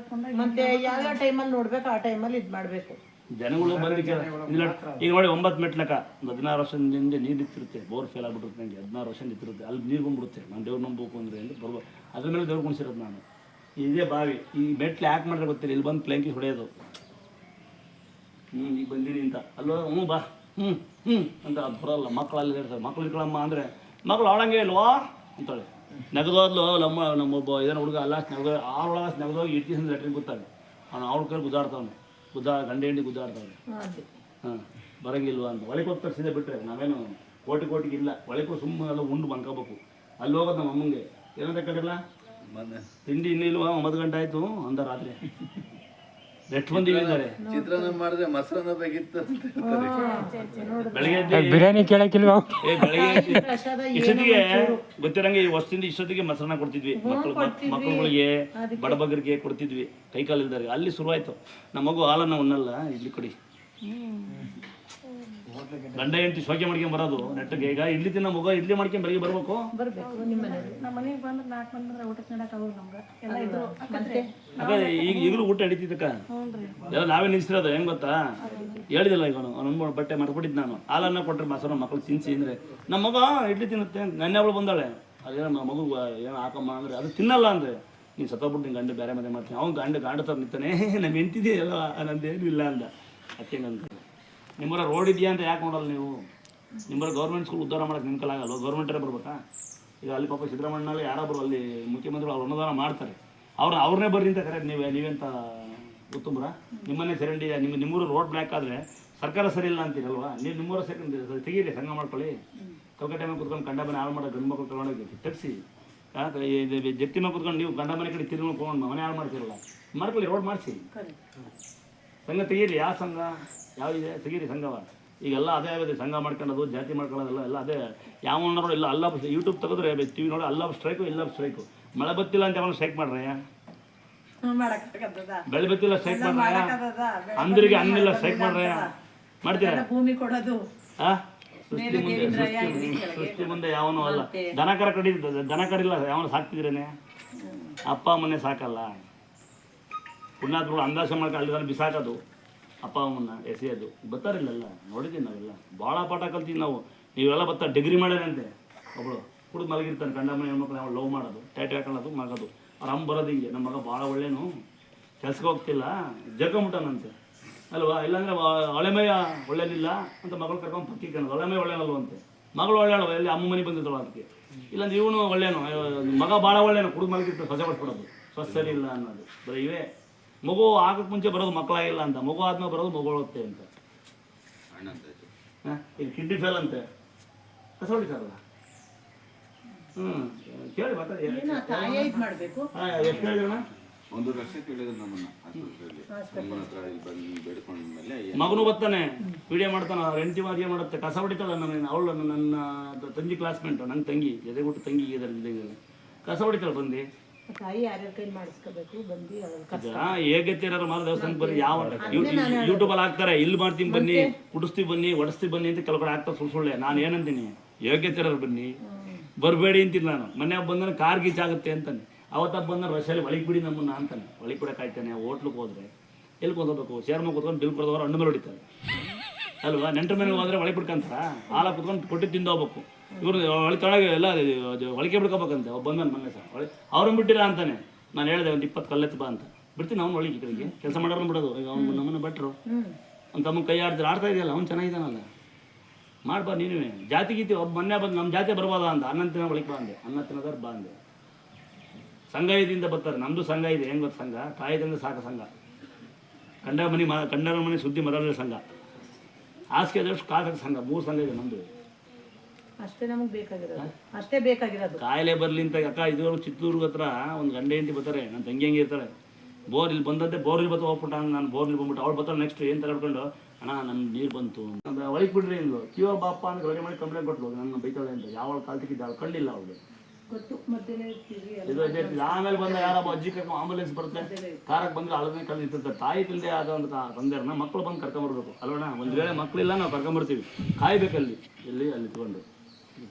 ಮತ್ತೆ ಯಾವ ಟೈಮಲ್ಲಿ ನೋಡ್ಬೇಕು ಆ ಟೈಮಲ್ಲಿ ಇದ್ ಮಾಡ್ಬೇಕು. ಜನಗಳು ಬರಲಿಕ್ಕೆ ಇಲ್ಲ. ಈಗ ನೋಡಿ 9 ಮೆಟ್ಲಕ್ಕ ಒಂದು 16 ವರ್ಷದಿಂದ ನೀರು ನಿಂತಿರುತ್ತೆ, ಬೋರ್ ಫೇಲ್ ಆಗ್ಬಿಟ್ಟಿರುತ್ತೆ. ನನಗೆ 16 ವರ್ಷ ನಿಂತಿರುತ್ತೆ, ಅಲ್ಲಿ ನೀರು ಬಂದ್ಬಿಡುತ್ತೆ. ನಾನು ದೇವ್ರು ನಂಬಬೇಕು ಅಂದರೆ ಅಂತ ಬರ್ಬೋದು. ಅದ್ರ ಮೇಲೆ ದೇವ್ರು ಕುಣಿಸಿರೋದು ನಾನು. ಇದೇ ಬಾವಿ. ಈ ಮೆಟ್ಲು ಯಾಕೆ ಮಾಡಿದ್ರೆ ಗೊತ್ತಿಲ್ಲ, ಇಲ್ಲಿ ಬಂದು ಪ್ಲೇಂಕಿ ಹೊಡೆಯೋದು. ಈಗ ಬಂದೀನಿ ಅಂತ ಅಲ್ವ, ಬಾ ಅಂತ ಅದು ಬರೋಲ್ಲ. ಮಕ್ಕಳಲ್ಲಿ ಹೇಳ್ತಾರೆ, ಮಕ್ಳು ಇಟ್ಕೊಳಮ್ಮ ಅಂದರೆ ಮಕ್ಳು ಆಡಂಗೆ ಇಲ್ವಾ ಅಂತಾಳೆ. ನೆಗದೋದ್ಲು ನಮ್ಮೊಬ್ಬ ಇದನ್ನ ಹುಡುಗ ಅಲ್ಲ ನೆಗದ 6 ಒಳಗೆ ನೆಗದೋಗಿ ಇಟ್ಕಿಸಿದ ಲೆಟ್ರಿನ್ ಗೊತ್ತಾಗ ಅವ್ನು ಅವ್ಳ ಕೈ ಗುದ್ದಾಡ್ತಾವನು, ಗಂಡ ಹೆಂಡಿ ಗುದ್ದಾಡ್ತಾವನು. ಹಾಂ ಬರೋಂಗಿಲ್ವಾ ಅಂತ ಒಳಗೆ ಹೋಗಿ ತರಿಸಿದೆ ಬಿಟ್ಟರೆ ನಾವೇನು ಕೋಟಿಗೆ ಇಲ್ಲ. ಒಳಗೂ ಸುಮ್ಮನೆ ಎಲ್ಲ ಉಂಡು ಬಂಕೋಬೇಕು. ಅಲ್ಲಿ ಹೋಗೋದು ನಮ್ಮ ಅಮ್ಮಂಗೆ ಏನಂತ ಕೇಳಿಲ್ಲ, ತಿಂಡಿ ಇನ್ನೂ ಇಲ್ವಾ 9 ಗಂಟೆ ಆಯಿತು ಅಂದ ರಾತ್ರಿ. ಎಷ್ಟು ಮಂದಿ ಇದ್ದಾರೆ, ಚಿತ್ರಾನ್ನ ಮಾಡಿದ್ರೆ ಮೊಸರನ್ನ ಬೇಕಿತ್ತು ಅಂತ ಹೇಳ್ತಾರೆ. ಬೆಳಗ್ಗೆ ಬಿರಿಯಾನಿ ಕೇಳಕ್ಕಿಲ್ವಾ? ಬೆಳಗ್ಗೆ ಇಷ್ಟೊತ್ತಿಗೆ ಗೊತ್ತಿರಂಗೆ ಈ ವರ್ಷದಿಂದ ಇಷ್ಟೊತ್ತಿಗೆ ಮೊಸರನ್ನ ಕೊಡ್ತಿದ್ವಿ ಮಕ್ಕಳುಗಳಿಗೆ, ಬಡಬಗರಿಗೆ ಕೊಡ್ತಿದ್ವಿ, ಕೈಕಾಲು ಇಲ್ದಾರೆ. ಅಲ್ಲಿ ಶುರುವಾಯ್ತು ನಮ್ಮ ಮಗು ಹಾಲನ್ನ ಉಣ್ಣಲ್ಲ, ಇಡ್ಲಿ ಕೊಡಿ. ಗಂಡ ಹೆಂಡತಿ ಶೋಕೆ ಮಾಡ್ಕೊಂಡ್ ಬರೋದು ನೆಟ್ಟಿಗೆ. ಈಗ ಇಡ್ಲಿ ತಿನ್ನ ಮಗು ಇಡ್ಲಿ ಮಾಡ್ಕೊಂಡ್ ಬೆಳಿಗ್ಗೆ ಬರ್ಬೇಕು. ನಮ್ಮ ಮನೆಗೆ ಬಂದ್ರೆ 4 ಮಂದಿ ಬಂದ್ರೆ ಊಟಕ್ಕೆ ನೀಡಕ್ ಆಗೋದು ನಮ್ಗೆ. ಎಲ್ಲ ಇದ್ರು ಈಗ ಈಗಲೂ ಊಟ ನಡೀತಿದ್ದಕ್ಕ ಎಲ್ಲ ನಾವೇ ನಿಲ್ಸಿರೋದು. ಹೆಂಗ್ ಗೊತ್ತಾ, ಹೇಳಿದಿಲ್ಲ ಈಗ ಅವ್ನು ಬಟ್ಟೆ ಮಾಡ್ಬಿಟ್ಟಿದ್ದು ನಾನು. ಹಾಲನ್ನ ಕೊಟ್ಟರೆ ಮೊಸರು ಮಕ್ಕಳು ತಿನ್ಸಿ ಅಂದ್ರೆ ನಮ್ಮ ಮಗ ಇಡ್ಲಿ ತಿನ್ನುತ್ತೆ. ನೆನ್ನೆ ಅವಳು ಬಂದಾಳೆ, ಅದೇನೋ ಮಗು ಏನೋ ಹಾಕಮ್ಮ ಅಂದ್ರೆ ಅದು ತಿನ್ನಲ್ಲ ಅಂದ್ರೆ ನೀನು ಸತ್ತೋಗ್ಬಿಟ್ಟು ನಿಂಗೆ ಗಂಡು ಬೇರೆ ಮದುವೆ ಮಾಡ್ತೀನಿ. ಅವ್ನು ಗಂಡ ಥರ ನಿಂತಾನೆ, ನಮ್ಮ ಹೆಂಡ್ತಿದ್ದೆ ಎಲ್ಲ ನಂದೇನು ಇಲ್ಲ ಅಂದ. ಅಕ್ಕೇನಂತ ನಿಮ್ಮರ ರೋಡ್ ಇದೆಯಾ ಅಂತ ಯಾಕೆ ನೋಡಲ್ಲ ನೀವು? ನಿಮ್ಮರ ಗೌರ್ಮೆಂಟ್ ಸ್ಕೂಲ್ ಉದ್ಧಾರ ಮಾಡೋಕೆ ನಿಮ್ಮ ಕಲಾಗಲ್ಲ, ಗೌರ್ಮೆಂಟರೇ ಬರ್ಬೇಕಾ? ಈಗ ಅಲ್ಲಿ ಪಾಪ ಸಿದ್ದರಾಮಣ್ಣಲ್ಲಿ ಯಾರೊಬ್ಬರು ಅಲ್ಲಿ ಮುಖ್ಯಮಂತ್ರಿಗಳು ಅವ್ರು ಅನುದಾನ ಮಾಡ್ತಾರೆ, ಅವ್ರನ್ನೇ ಬರ್ರಿ ಅಂತ ಕರೆಕ್ಟ್. ನೀವೆಂತ ಉತ್ತಮ್ರ ನಿಮ್ಮನ್ನೇ ಚರಂಡಿ, ನಿಮ್ಮೂರು ರೋಡ್ ಬ್ಲ್ಯಾಕ್ ಆದರೆ ಸರ್ಕಾರ ಸರಿ ಇಲ್ಲ ಅಂತೀರಲ್ವಾ? ನೀವು ನಿಮ್ಮೂರ ತೆಗೀರಿ, ಸಂಘ ಮಾಡ್ಕೊಳ್ಳಿ. ಕಲ್ಕಟ್ಟೆ ಮೇಲೆ ಕುತ್ಕೊಂಡು ಕಂಡ ಮನೆ ಹಾಳು ಮಾಡೋ ಗಂಡು ಮಕ್ಕಳು ತಗೊಂಡೋಗಿ ತೆಗಿಸಿ. ಜಪ್ತಿ ಮೇಲೆ ಕುತ್ಕೊಂಡು ನೀವು ಗಂಡ ಮನೆ ಕಡೆ ತಿರುಗಿ ತೊಗೊಂಡು ಮನೆ ಹಾಳು ಮಾಡ್ತಿರಲ್ಲ, ಮಾಡ್ಕೊಳ್ಳಿ, ರೋಡ್ ಮಾಡಿಸಿ. ಸಂಘ ತೆಗೀರಿ. ಯಾವ ಸಂಘ ಯಾವಿದೆ ತೆಗೀರಿ ಸಂಘವ. ಈಗೆಲ್ಲ ಅದೇ ಆಗಿದೆ, ಸಂಘ ಮಾಡ್ಕೊಳ್ಳೋದು, ಜಾತಿ ಮಾಡ್ಕೊಳ್ಳೋದೆಲ್ಲ ಎಲ್ಲ ಅದೇ. ಯಾವನ್ನಾರು ಇಲ್ಲ ಅಲ್ಲ ಯೂಟ್ಯೂಬ್ ತೆಗೆದ್ರೆ ಟಿವಿ ನೋಡಿ ಅಲ್ಲ ಸ್ಟ್ರೈಕು ಇಲ್ಲ ಸ್ಟ್ರೈಕು. ಮಳೆ ಬತ್ತಿಲ್ಲ ಅಂತ ಯಾವನ್ನ ಸ್ಟ್ರೈಕ್ ಮಾಡ್ರೆ, ಬೆಳೆ ಬತ್ತಿಲ್ಲ ಸ್ಟ್ರೈಕ್ ಮಾಡ್ರೆ, ಅಂದ್ರಿಗೆ ಅನ್ನಿಲ್ಲ ಸ್ಟ್ರೈಕ್ ಮಾಡ್ರೆ ಮಾಡ್ತೀರಾ? ಭೂಮಿ ಕೊಡೋದು ಸೃಷ್ಟಿ ಮುಂದೆ ಯಾವನು ಅಲ್ಲ. ದನ ಕಡಿಲ್ಲ ಯಾವನು ಸಾಕ್ತಿದ್ರೇನೆ, ಅಪ್ಪ ಅಮ್ಮನ್ನೇ ಸಾಕಲ್ಲ. ಪುಣ್ಯಾತ್ಮಗಳು ಅಂದಾಜ ಮಾಡ್ಕೊಂಡು ಅಲ್ಲಿ ಬಿಸಾಕೋದು, ಅಪ್ಪ ಅಮ್ಮನ್ನ ಎಸೆಯೋದು. ಬರ್ತಾರಿಲ್ಲ, ನೋಡಿದ್ದೀವಿ ನಾವೆಲ್ಲ. ಭಾಳ ಪಾಠ ಕಲ್ತೀವಿ ನಾವು. ನೀವೆಲ್ಲ ಬರ್ತಾರೆ ಡಿಗ್ರಿ ಮಾಡ್ಯಾರಂತೆ. ಒಬ್ಬಳು ಕುಡಿದು ಮಲಗಿರ್ತಾನೆ, ಗಂಡ ಮನೆ ಹೆಣ್ಮಕ್ಳು ನಾವು ಲವ್ ಮಾಡೋದು, ಟೈಟ್ ಹಾಕೊಳ್ಳೋದು, ಮಗೋದು. ಅವ್ರ ಅಮ್ಮ ಬರೋದು ಹಿಂಗೆ, ನಮ್ಮ ಮಗ ಭಾಳ ಒಳ್ಳೇನು, ಕೆಲ್ಸಕ್ಕೆ ಹೋಗ್ತಿಲ್ಲ, ಜಗ್ಕೊಂಬಿಟ್ಟಾನಂತೆ ಅಲ್ವಾ? ಇಲ್ಲಾಂದರೆ ಒಳೆಮಯ ಒಳ್ಳೇದಿಲ್ಲ ಅಂತ ಮಗಳು ಕರ್ಕೊಂಡು ಪಕ್ಕಿ ಕಾಣೋದು. ಒಳ್ಳೆಮಯ ಒಳ್ಳೇನಲ್ವಂತೆ, ಮಗಳು ಒಳ್ಳೆಯಲ್ವ, ಎಲ್ಲಿ ಅಮ್ಮ ಮನೆ ಬಂದಿದ್ದಳು ಅದಕ್ಕೆ. ಇಲ್ಲಾಂದ್ರೆ ಇವನು ಒಳ್ಳೇನು, ಮಗ ಭಾಳ ಒಳ್ಳೇನು, ಕುಡಿದು ಮಲಗಿರ್ತಾರೆ, ಸ್ವಚ್ಛ ಪಡಿಸ್ಬಿಡೋದು, ಸ್ವಚ್ಛ ಸರಿ ಇಲ್ಲ ಅನ್ನೋದು. ಬರೀ ಇವೇ. ಮಗು ಆಗಕ್ಕೆ ಮುಂಚೆ ಬರೋದು ಮಕ್ಕಳಾಗಿಲ್ಲ ಅಂತ, ಮಗು ಆದ್ಮೇಲೆ ಬರೋದು ಮಗುಳುತ್ತೆ ಅಂತ. ಈಗ ಕಿಡ್ನಿ ಫೇಲ್ ಅಂತೆ, ಕಸ ಹೊಡಿತಾರಲ್ಲ. ಕೇಳಿ ಮಾತಾಡಿ. ಏನೋ ತಾಯಿ ಇದ್ ಮಾಡ್ಬೇಕು. ಎಷ್ಟು ಹೇಳಿದ್ರಣ್ಣ? 1 ವರ್ಷ ಕೇಳಿದ್ರು ನಮ್ಮನ್ನ ಆಸ್ಪತ್ರೆಯಲ್ಲಿ. ನಮ್ಮನ್ನ ಹತ್ರ ಇಲ್ಲಿ ಬಂದು ಬೇಡ್ಕೊಂಡ್ಮೇಲೆ ಮಗನು ಬರ್ತಾನೆ, ವಿಡಿಯೋ ಮಾಡ್ತಾನೆ, ಹೆಂಡತಿ ಅಡುಗೆ ಮಾಡುತ್ತೆ, ಕಸ ಹೊಡಿತಾಳೆ. ಅವಳು ನನ್ನ ತಂಗಿ ಕ್ಲಾಸ್ಮೇಟ್, ನನ್ನ ತಂಗಿ ಎದೆಗುಟ್ಟು ತಂಗಿ ಇದರಲ್ಲಿ ಕಸ ಹೊಡಿತಾಳೆ ಬಂದು. ತಾಯಿ ಯಾರ್ಯಾರ ಕೈ ಮಾಡಿಸ್ಕೋಬೇಕು ಬಂದು ಹೇಗೆ ಮಾರ ದೇವಸ್ಥಾನಕ್ಕೆ ಬನ್ನಿ, ಯಾವ ಯೂಟ್ಯೂಬಲ್ಲಿ ಹಾಕ್ತಾರೆ, ಇಲ್ಲಿ ಮಾಡ್ತೀನಿ ಬನ್ನಿ, ಕುಡಿಸ್ತೀವಿ ಬನ್ನಿ, ಒಡಿಸ್ತೀವಿ ಬನ್ನಿ ಅಂತ ಕೆಲವು ಕಡೆ ಹಾಕ್ತಾರೆ ಸುಳ್ಳೆ. ನಾನು ಏನಂತೀನಿ, ಯೋಗ್ಯತೆಯರು ಬನ್ನಿ, ಬರಬೇಡಿ ಅಂತೀನಿ ನಾನು. ಮೊನ್ನೆ ಬಂದ್ರೆ ಕಾರ್ ಗೀಚ್ ಆಗುತ್ತೆ ಅಂತಾನೆ. ಅವತ್ತ ಬಂದ್ರೆ ರಶಲ್ಲಿ ಒಳಗೆ ಬಿಡಿ ನಮ್ಮನ್ನ ಅಂತಾನೆ. ಒಳಗೆ ಬಿಡಕ್ಕೆ ಆಯ್ತಾನೆ. ಹೋಟ್ಲಿಗೆ ಹೋದ್ರೆ ಎಲ್ಲಿ ಕೂತ್ಕೋಬೇಕು, ಚೇರ್ ಮೇಲೆ ಕೂತ್ಕೊಂಡು ಬಿಲ್ ಕೊಡೋದವ್ರು ಹಣ್ಣು ಮೇಲೆ ಹೊಡಿತಾರೆ ಅಲ್ವಾ. ನೆಂಟರ ಮೇಲೆ ಹೋದ್ರೆ ಒಳಗೆ ಬಿಡ್ಕಂತಾರ, ಹಾಲ ಕೂತ್ಕೊಂಡು ಕೊಟ್ಟು ತಿಂದು ಹೋಗ್ಬೇಕು. ಇವ್ರು ಒಳಗೆ ತೊಳಗೆ ಎಲ್ಲ ಒಳಗೆ ಬಿಡ್ಕೋಬೇಕಂತೆ. ಬಂದನು ಮೊನ್ನೆ ಸರ್ ಒಳಗೆ ಅವ್ರನ್ನ ಬಿಟ್ಟಿರ ಅಂತಾನೆ. ನಾನು ಹೇಳಿದೆ ಒಂದು 20 ಕಲ್ಲೆತ್ತು ಬಾ ಅಂತ. ಬಿಡ್ತೀನಿ ಅವ್ನು ಒಳಗೆ ಕಡೆಗೆ ಕೆಲಸ ಮಾಡೋರನ್ನ ಬಿಡೋದು. ಈಗ ಅವ್ನು ನಮ್ಮನ್ನ ಭಟ್ರು ಅವ್ನು ತಮ್ಮ ಕೈ ಆಡ್ತಾ ಇದೆಯಲ್ಲ, ಅವ್ನು ಚೆನ್ನಾಗಿದ್ದಾನಲ್ಲ, ಮಾಡ್ಬಾ ನೀನು. ಜಾತಿ ಗೀತಿ ಒಬ್ಬ ಮೊನ್ನೆ ಬಂದು ನಮ್ಮ ಜಾತಿ ಬರ್ಬೋದಾ ಅಂತ. ಅನ್ನ ತಿನ್ನೋ ಒಳಗೆ ಬಾ ಅಂದೆ, ಅನ್ನ ತಿನ್ನೋದಾರು ಬಾ ಅಂದೆ. ಸಂಘ ಇದರಿಂದ ಬರ್ತಾರೆ. ನಮ್ಮದು ಸಂಘ ಇದೆ, ಹೆಂಗೆ ಗೊತ್ತು ಸಂಘ, ತಾಯಿದಿಂದ ಸಾಕ ಸಂಘ, ಕಂಡರ ಮನೆ ಸುದ್ದಿ ಮರಳ ಸಂಘ, ಹಾಸಿಗೆ ಆದಷ್ಟು ಕಾಕದ ಸಂಘ, 3 ಸಂಘ ಇದೆ ನಮ್ಮದು. ಅಷ್ಟೇ ನಮಗೆ ಬೇಕಾಗಿರೋದು, ಅಷ್ಟೇ ಬೇಕಾಗಿರೋದು. ಕಾಯಿಲೆ ಬರಲಿ ಅಂತ ಅಕ್ಕ ಇದುವರೆಗೂ ಚಿತ್ತೂರ್ಗ ಹತ್ರ ಒಂದು ಗಂಡ ಹೆಂಡತಿ ಬರ್ತಾರೆ. ನನ್ನ ತಂಗಿ ಹಂಗೆ ಇರ್ತಾರೆ. ಬೋರ್ ಇಲ್ಲಿ ಬಂದಂತೆ ಬೋರ್ಲಿ ಬತ್ತು ಹೋಗ್ಬಿಟ್ಟು ನಾನು ಬೋರ್ಲಿ ಬಂದ್ಬಿಟ್ಟು ಅವ್ಳು ಬರ್ತಾಳೆ. ನೆಕ್ಸ್ಟ್ ಏನು ತಗೊಂಡು ಅಣ್ಣ ನಮ್ಮ ನೀರು ಬಂತು ಅಂತ ಒಳಗೆ ಬಿಡ್ರಿ ಇಂದು ಕಿವ ಬಾಪ ಅಂತ ರೆಡಿ ಮಾಡಿ ಕಂಪ್ಲೇಂಟ್ ಕೊಟ್ಲು. ನನ್ನ ಬೈತಾಳೆ ಅಂತ. ಯಾವಳು ಕಾಲ್ ತೆಗಿದ್ದಾಳು ಕಂಡಿಲ್ಲ ಅವಳು. ಆಮೇಲೆ ಬಂದ ಯಾರಬ್ಬ ಅಜ್ಜಿ ಕರ್ಕೊಂಡು ಆಂಬುಲೆನ್ಸ್ ಬರುತ್ತೆ, ಕಾರಕ್ಕೆ ಬಂದ್ರೆ ಅಳದೇ ಕಲ್ಲು ನಿಂತಿರ್ತಾರೆ. ತಾಯಿ ತಿಂದೆ ಆದ ಒಂದು ತಂದೆಯವ್ರನ್ನ ಮಕ್ಕಳು ಬಂದು ಕರ್ಕೊಂಬರ್ಬೇಕು ಅಲ್ವಣ್ಣ. ಒಂದು ವೇಳೆ ಮಕ್ಕಳಿಲ್ಲ ನಾವು ಕರ್ಕೊಂಬರ್ತೀವಿ, ಕಾಯ್ಬೇಕಲ್ಲಿ ಎಲ್ಲಿ ಅಲ್ಲಿ ತಗೊಂಡು.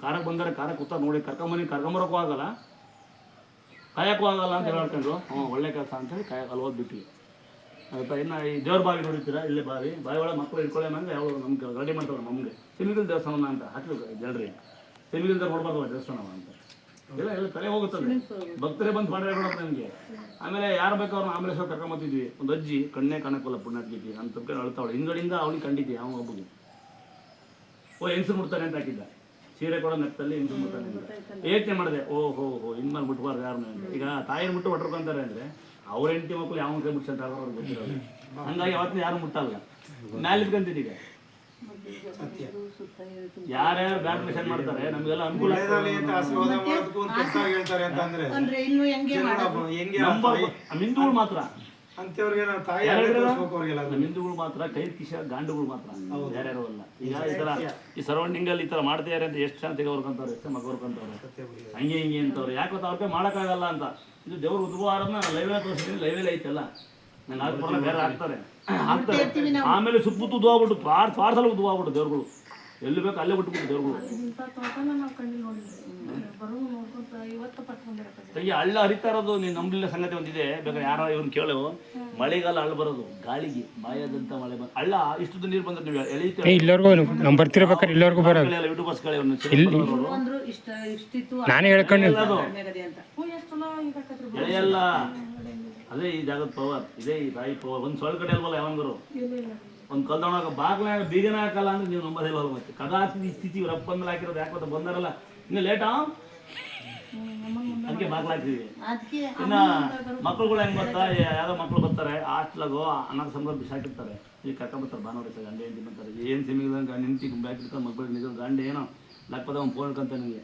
ಕಾರಕ್ಕೆ ಬಂದರೆ ಕಾರಕ್ಕೆ ಕೂತ ನೋಡಿ ಕರ್ಕೊಂಬರೋಕ್ಕೂ ಆಗಲ್ಲ, ಕಾಯಕ್ಕೂ ಆಗಲ್ಲ ಅಂತ ಹೇಳ್ಕೊಂಡು ಒಳ್ಳೆ ಕೆಲಸ ಅಂತೇಳಿ ಅಲ್ಲಿ ಓದ್ಬಿಟ್ವಿ. ಆಯ್ತಾ. ಇನ್ನು ಈ ದೇವ್ರ ಬಾವಿ ನೋಡಿರ್ತೀರ, ಇಲ್ಲೇ ಬಾವಿ ಒಳಗೆ ಮಕ್ಕಳು ಇಟ್ಕೊಳ್ಳೆ ಮಂಗೆ ಯಾವಾಗ ನಮ್ಗೆ ರೆಡಿ ಮಾಡ್ತಾರೆ. ನಮಗೆ ಸಿಮಿಗಿಲ್ ದೇವಸ್ಥಾನ ಅಂತ ಹಾಕ್ಬೇಕು ಜನರಿಗೆ. ಸಿಮಿಗಿಲ್ದ ನೋಡ್ಬಾರ್ದು ದೇವಸ್ಥಾನ ಅಂತ ಎಲ್ಲ ತಲೆ ಹೋಗುತ್ತದೆ. ಭಕ್ತರೇ ಬಂದು ಮಾಡಿರೋಣ ನಮಗೆ. ಆಮೇಲೆ ಯಾರು ಬೇಕು ಅವ್ರನ್ನ ಆಂಬುಲೆನ್ಸ್ ಕರ್ಕೊಂಬತ್ತಿದ್ವಿ. ಒಂದು ಅಜ್ಜಿ ಕಣ್ಣೇ ಕಾಣಕ್ಕಲ್ಲ ಪುಣ್ಯಾತ್ಗಿದ್ವಿ. ನನ್ನ ತಪ್ಪೆ ಅಳ್ತಾವಳೆ. ಹಿಂದ್ಗಡೆಯಿಂದ ಅವನಿಗೆ ಕಂಡಿದ್ದೆ ಅವನ ಒಬ್ಬಗೆ. ಹೆಂಗಸರು ಮುಡ್ತಾನೆ ಅಂತ ಹಾಕಿದ್ದ. ಸೀರೆ ಕೂಡ ನೆತ್ತಲ್ಲಿ ಹೆಂಗಸರು ಮುಡ್ತಾನೆ ಅಂತ ಯೋಚನೆ ಮಾಡಿದೆ. ಓಹೋ ಇನ್ಮೇಲೆ ಮುಟ್ಬಾರ್ದು ಯಾರನ್ನ. ಈಗ ತಾಯಿನ ಮುಟ್ಟು ಹೊಟ್ಕೊಂತಾರೆ ಅಂದರೆ ಅವ್ರ ಹೆಂಡತಿ ಮಕ್ಕಳು ಯಾವ ಕೈ ಮುಟ್ಸಂತ ಅವ್ರಿಗೆ ಗೊತ್ತಿರೋದು. ಹಂಗಾಗಿ ಯಾವತ್ತಿನ ಯಾರು ಮುಟ್ಟಲ್ಲ. ಮ್ಯಾಲೆ ಇಟ್ಕೊಂತೀನಿ. ಈಗ ಯಾರ್ಯಾರು ಬ್ಯಾಂಕ್ ಮಿಷನ್ ಮಾಡ್ತಾರೆ ನಮಗೆಲ್ಲ ಅನುಕೂಲ. ಹಿಂದೂಗಳು ಮಾತ್ರ ಹಿಂದೂಗಳು ಮಾತ್ರ ಕೈ ಕಿಶ ಗಾಂಡುಗಳು ಮಾತ್ರ, ಯಾರ್ಯಾರು ಅಲ್ಲ. ಈಗ ಈ ತರ ಈ ಸರೌಂಡಿಂಗ್ ಅಲ್ಲಿ ಈ ತರ ಮಾಡ್ತಿದ್ದಾರೆ ಅಂತ ಎಷ್ಟು ಜನ ತೆಗೋರ್ಕೊಂತವ್ರೆ, ಎಷ್ಟು ಮಗ ಹೊರ್ಕೊಂತವ್ರೆ, ಹಂಗೆ ಹಿಂಗೆ ಅಂತವ್ರು. ಯಾಕೆ ಗೊತ್ತಾ, ಅವ್ರಿಗೆ ಮಾಡೋಕ್ಕಾಗಲ್ಲ ಅಂತ. ಇದು ದೇವ್ರ ಉದ್ಭವಾರನ ಲೈವೇ ತೋರಿಸ್ತೀನಿ, ಲೈವೇಲೆ ಐತಲ್ಲ. ನಂಗೆ ಆಗ್ಬರಲ್ಲ, ಬೇರೆ ಹಾಕ್ತಾರೆ. ಆಮೇಲೆ ಸುಪ್ಪುತ್ತು ಉದ್ವಾಗ್ಬಿಟ್ಟು ಪಾರ್ಸಲ್ ಉದ್ವಾಗ್ಬಿಟ್ಟು ದೇವ್ರುಗಳು ಎಲ್ಲಿ ಬೇಕು ಅಲ್ಲೇ ಬಿಟ್ಬಿಟ್ಟು ದೇವ್ರುಗಳು. ತಂಗಿ ಹಳ್ಳ ಹರಿತಾ ಇರೋದು ನೀನು ನಂಬಲಿಲ್ಲ ಸಂಗತಿ ಒಂದಿದೆ. ಬೇಕಾದ್ರೆ ಯಾರೋ ಇವ್ನು ಕೇಳು, ಮಳೆಗಾಲ ಹಳ್ಳ ಬರೋದು ಗಾಳಿಗೆ ಬಾಯದಂತ ಮಳೆ ಬಂದು ಹಳ್ಳ ಇಷ್ಟು ನೀರು ಬಂದ್ರೆ ನೀವು ಎಳೀತೀವಿ. ಇಲ್ಲವರೆಗೂ ನಮ್ಮ ಬರ್ತಿರ್ಬೇಕಾದ್ರೆ ಇಲ್ಲವರೆಗೂ ಬರೋದು. ಯೂಟ್ಯೂಬರ್ಸ್ಗಳೇ ನಾನೇ ಹೇಳ್ಕೊಂಡು ಎಳೆಯಲ್ಲ. ಅದೇ ಈ ಜಾಗದ ಪವರ್, ಇದೇ ಈ ತಾಯಿ ಪವರ್. ಒಂದು ಸೊಳ್ಳೆ ಕಡೆ ಅಲ್ವಲ್ಲ ಯಾವಂಗರು. ಒಂದು ಕಲ್ದೊಳಗ ಬಾಗ್ಲ ಬೀಗನ ಹಾಕಲ್ಲ ಅಂದ್ರೆ ನೀವು ನಂಬೋದಿಲ್ಲ. ಮತ್ತೆ ಕದ ಹಾಕ್ತಿದ್ದು ಇಷ್ಟಿದ್ದೀವಿ ರಪ್ಪ ಮೇಲೆ ಹಾಕಿರೋದು. ಯಾಕೆ ಬಂದಾರಲ್ಲ ಇನ್ನು ಲೇಟಾ, ಅದಕ್ಕೆ ಬಾಗ್ಲ ಹಾಕ್ತೀವಿ. ಇನ್ನು ಮಕ್ಳುಗಳು ಹೆಂಗೆ ಬರ್ತಾ, ಯಾವ್ದೋ ಮಕ್ಳು ಬರ್ತಾರೆ ಹಾಸ್ಟ್ಲಾಗೋ ಅನಾಥ ಸಂಬಂಧ ಬಿಸಾಕಿರ್ತಾರೆ. ಇಲ್ಲಿ ಕರ್ಕೊಂಬರ್ತಾರೆ ಭಾನುವಾರ ಸಹ ಗಂಡೆ ಹೆಂಡತಿ ಬರ್ತಾರೆ. ಏನು ಸಿಮಿಗಿಲ್ಲ ನಿಂತಿ ಬ್ಯಾಕಿರ್ಕೊಂಡು ಮಕ್ಳು ನಿಜ ಗಂಡ ಏನೋ ಲೆಕ್ಕದ ಒಂದು ಫೋನ್ ಇಟ್ಕೊಂತ ನನಗೆ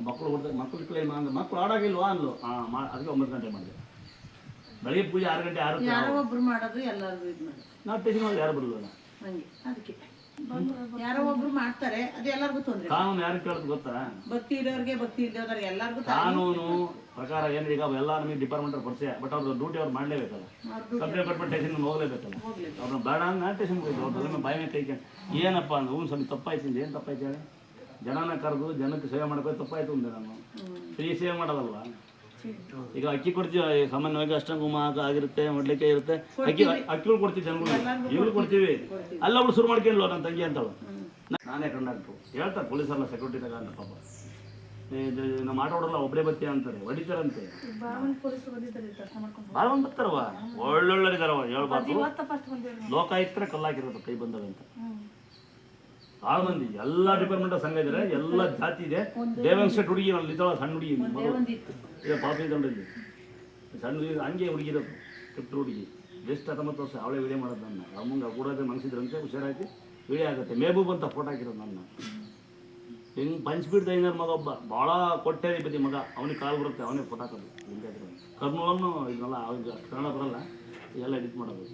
ಮಕ್ಳು ಕೊಡ್ತಾರೆ. ಮಕ್ಳು ಅಂದ್ರೆ ಮಕ್ಳು ಆಡೋಗಿಲ್ವಾ ಅಂದ್ಲು. ಅದಕ್ಕೆ 9 ಗಂಟೆ ಮಾಡಿದೆ. ಬೆಳಿಗ್ಗೆ ಪೂಜೆ 6 ಗಂಟೆ 6 ಒಬ್ರು ಮಾಡೋದು ಎಲ್ಲರಿಗೂ ಇದು ಮಾಡಿ ನಾವು ಟೇಷನ್ ಯಾರು ಬರಲ್ವಲ್ಲ. ಹಂಗೆ ಅದಕ್ಕೆ ಯಾರೋ ಒಬ್ರು ಮಾಡ್ತಾರೆ, ಅದು ಎಲ್ಲರಿಗೂ ತೊಂದರೆ. ಕಾನೂನು ಯಾರು ಕೇಳೋದು ಗೊತ್ತಾ? ಭಕ್ತಿ ಇರೋರಿಗೆ ಭಕ್ತಿ ಇಲ್ಲದವ್ರಿಗೆ ಎಲ್ಲರಿಗೂ ಕಾನೂನು ಪ್ರಕಾರ ಏನು. ಈಗ ಎಲ್ಲ ನಮಗೆ ಡಿಪಾರ್ಟ್ಮೆಂಟ್ ಪರಿಚಯ, ಬಟ್ ಅವ್ರ ಡ್ಯೂಟಿ ಅವ್ರು ಮಾಡಲೇಬೇಕಲ್ಲ. ಕಂಪ್ಲೇಂಟ್ ಕೊಟ್ಬಿಟ್ಟು ಸ್ಟೇಷನ್ಗೆ ಹೋಗ್ಲೇಬೇಕಲ್ಲ. ಅವ್ರನ್ನ ಬೇಡ ಅಂದ್ರೆ ಸ್ಟೇಷನ್ಗೆ ಹೋಗಿದ್ದು ಅವ್ರ ಬಾಯಿ ಮೇಲೆ ಕೈಕೊಂಡು ಏನಪ್ಪ ಅಂದ್ರೆ ಹ್ಞೂ ಸ್ವಲ್ಪ ತಪ್ಪಾಯ್ತು. ಏನು ತಪ್ಪಾಯ್ತು ಹೇಳಿ? ಜನನ ಕರೆದು ಜನಕ್ಕೆ ಸೇವೆ ಮಾಡ್ಬೇಕು ತಪ್ಪಾಯ್ತು ಅಂದೆ ನಾನು. ಫ್ರೀ ಸೇವೆ ಮಾಡೋದಲ್ವ. ಈಗ ಅಕ್ಕಿ ಕೊಡ್ತೀವಿ ಸಾಮಾನ್ಯವಾಗಿ, ಅಷ್ಟಂಗುಮ ಆಗಿರುತ್ತೆ, ಮೊಡ್ಲಿಕ್ಕೆ ಇರುತ್ತೆ, ಅಕ್ಕಿಗಳು ಕೊಡ್ತೀವಿ ಜನಗಳು. ಈಗಲೂ ಕೊಡ್ತೀವಿ. ಅಲ್ಲೊಬ್ಳು ಶುರು ಮಾಡ್ಕೊಂಡಿಲ್ವ ನನ್ನ ತಂಗಿ ಅಂತಳು. ನಾನೇ ಕಂಡಕ್ಟ್ರು ಹೇಳ್ತಾರೆ ಪೊಲೀಸಲ್ಲ, ಸೆಕ್ಯೂರಿಟಿ ತಗೊಂಡು ಪಾಪ ನಮ್ಮ ಆಟ ಹೊಡಲ್ಲ ಒಬ್ಬರೇ ಬತ್ತಿ ಅಂತಾರೆ, ಹೊಡಿತಾರಂತೆ. ಭಾಳ ಮಂದಿ ಬರ್ತಾರವ, ಒಳ್ಳೊಳ್ಳೆರಿದಾರವ. ಹೇಳ್ಬಾರ್ದು ಲೋಕಾಯುಕ್ತರ ಕಲ್ಲಾಕಿರೋದು ಕೈ ಬಂದವೆ ಅಂತ. ಭಾಳ ಮಂದಿ ಎಲ್ಲ ಡಿಪಾರ್ಟ್ಮೆಂಟ್ ಸಂಘ ಇದ್ದಾರೆ, ಎಲ್ಲ ಜಾತಿ ಇದೆ. ದೇವಂಗ್ ಸ್ಟೇಟ್ ಹುಡುಗಿ ಇದ್ದಾಳ, ಸಣ್ಣ ಹುಡುಗಿ ಈಗ ಪಾಪ ಇದ್ದಲ್ಲಿ ಸಣ್ಣ ಹುಡುಗಿ ಹಂಗೆ ಹುಡುಗಿರೋದು. ಕೆಟ್ಟು ಹುಡುಗಿ ಜಸ್ಟ್ 19 ವರ್ಷ. ಅವಳೇ ವಿಡಿಯೋ ಮಾಡೋದು ನನ್ನ. ಅಮ್ಮಂಗೆ ಕೂಡ ಮನಸಿದ್ರಂತೆ ಹುಷಾರಾಯ್ತು ವಿಡಿಯೋ ಆಗುತ್ತೆ. ಮೇಬೂಬ್ ಅಂತ ಫೋಟೋ ಹಾಕಿರೋದು ನನ್ನ. ಹೆಂಗೆ ಪಂಚ್ಬಿಡ್ದ ಐನಾರು ಮಗ ಒಬ್ಬ ಭಾಳ ಕೊಟ್ಟೇಪತಿ ಮಗ ಅವನಿಗೆ ಕಾಲು ಬರುತ್ತೆ ಅವನೇ ಫೋಟಾಕೋದು ಕರ್ನೂಲನ್ನು ಇದನ್ನೆಲ್ಲ ಅವ್ರಿಗೆ ಅಷ್ಟು ಕನ್ನಡ ಬರಲ್ಲ ಎಲ್ಲ ಎಡಿಟ್ ಮಾಡೋದು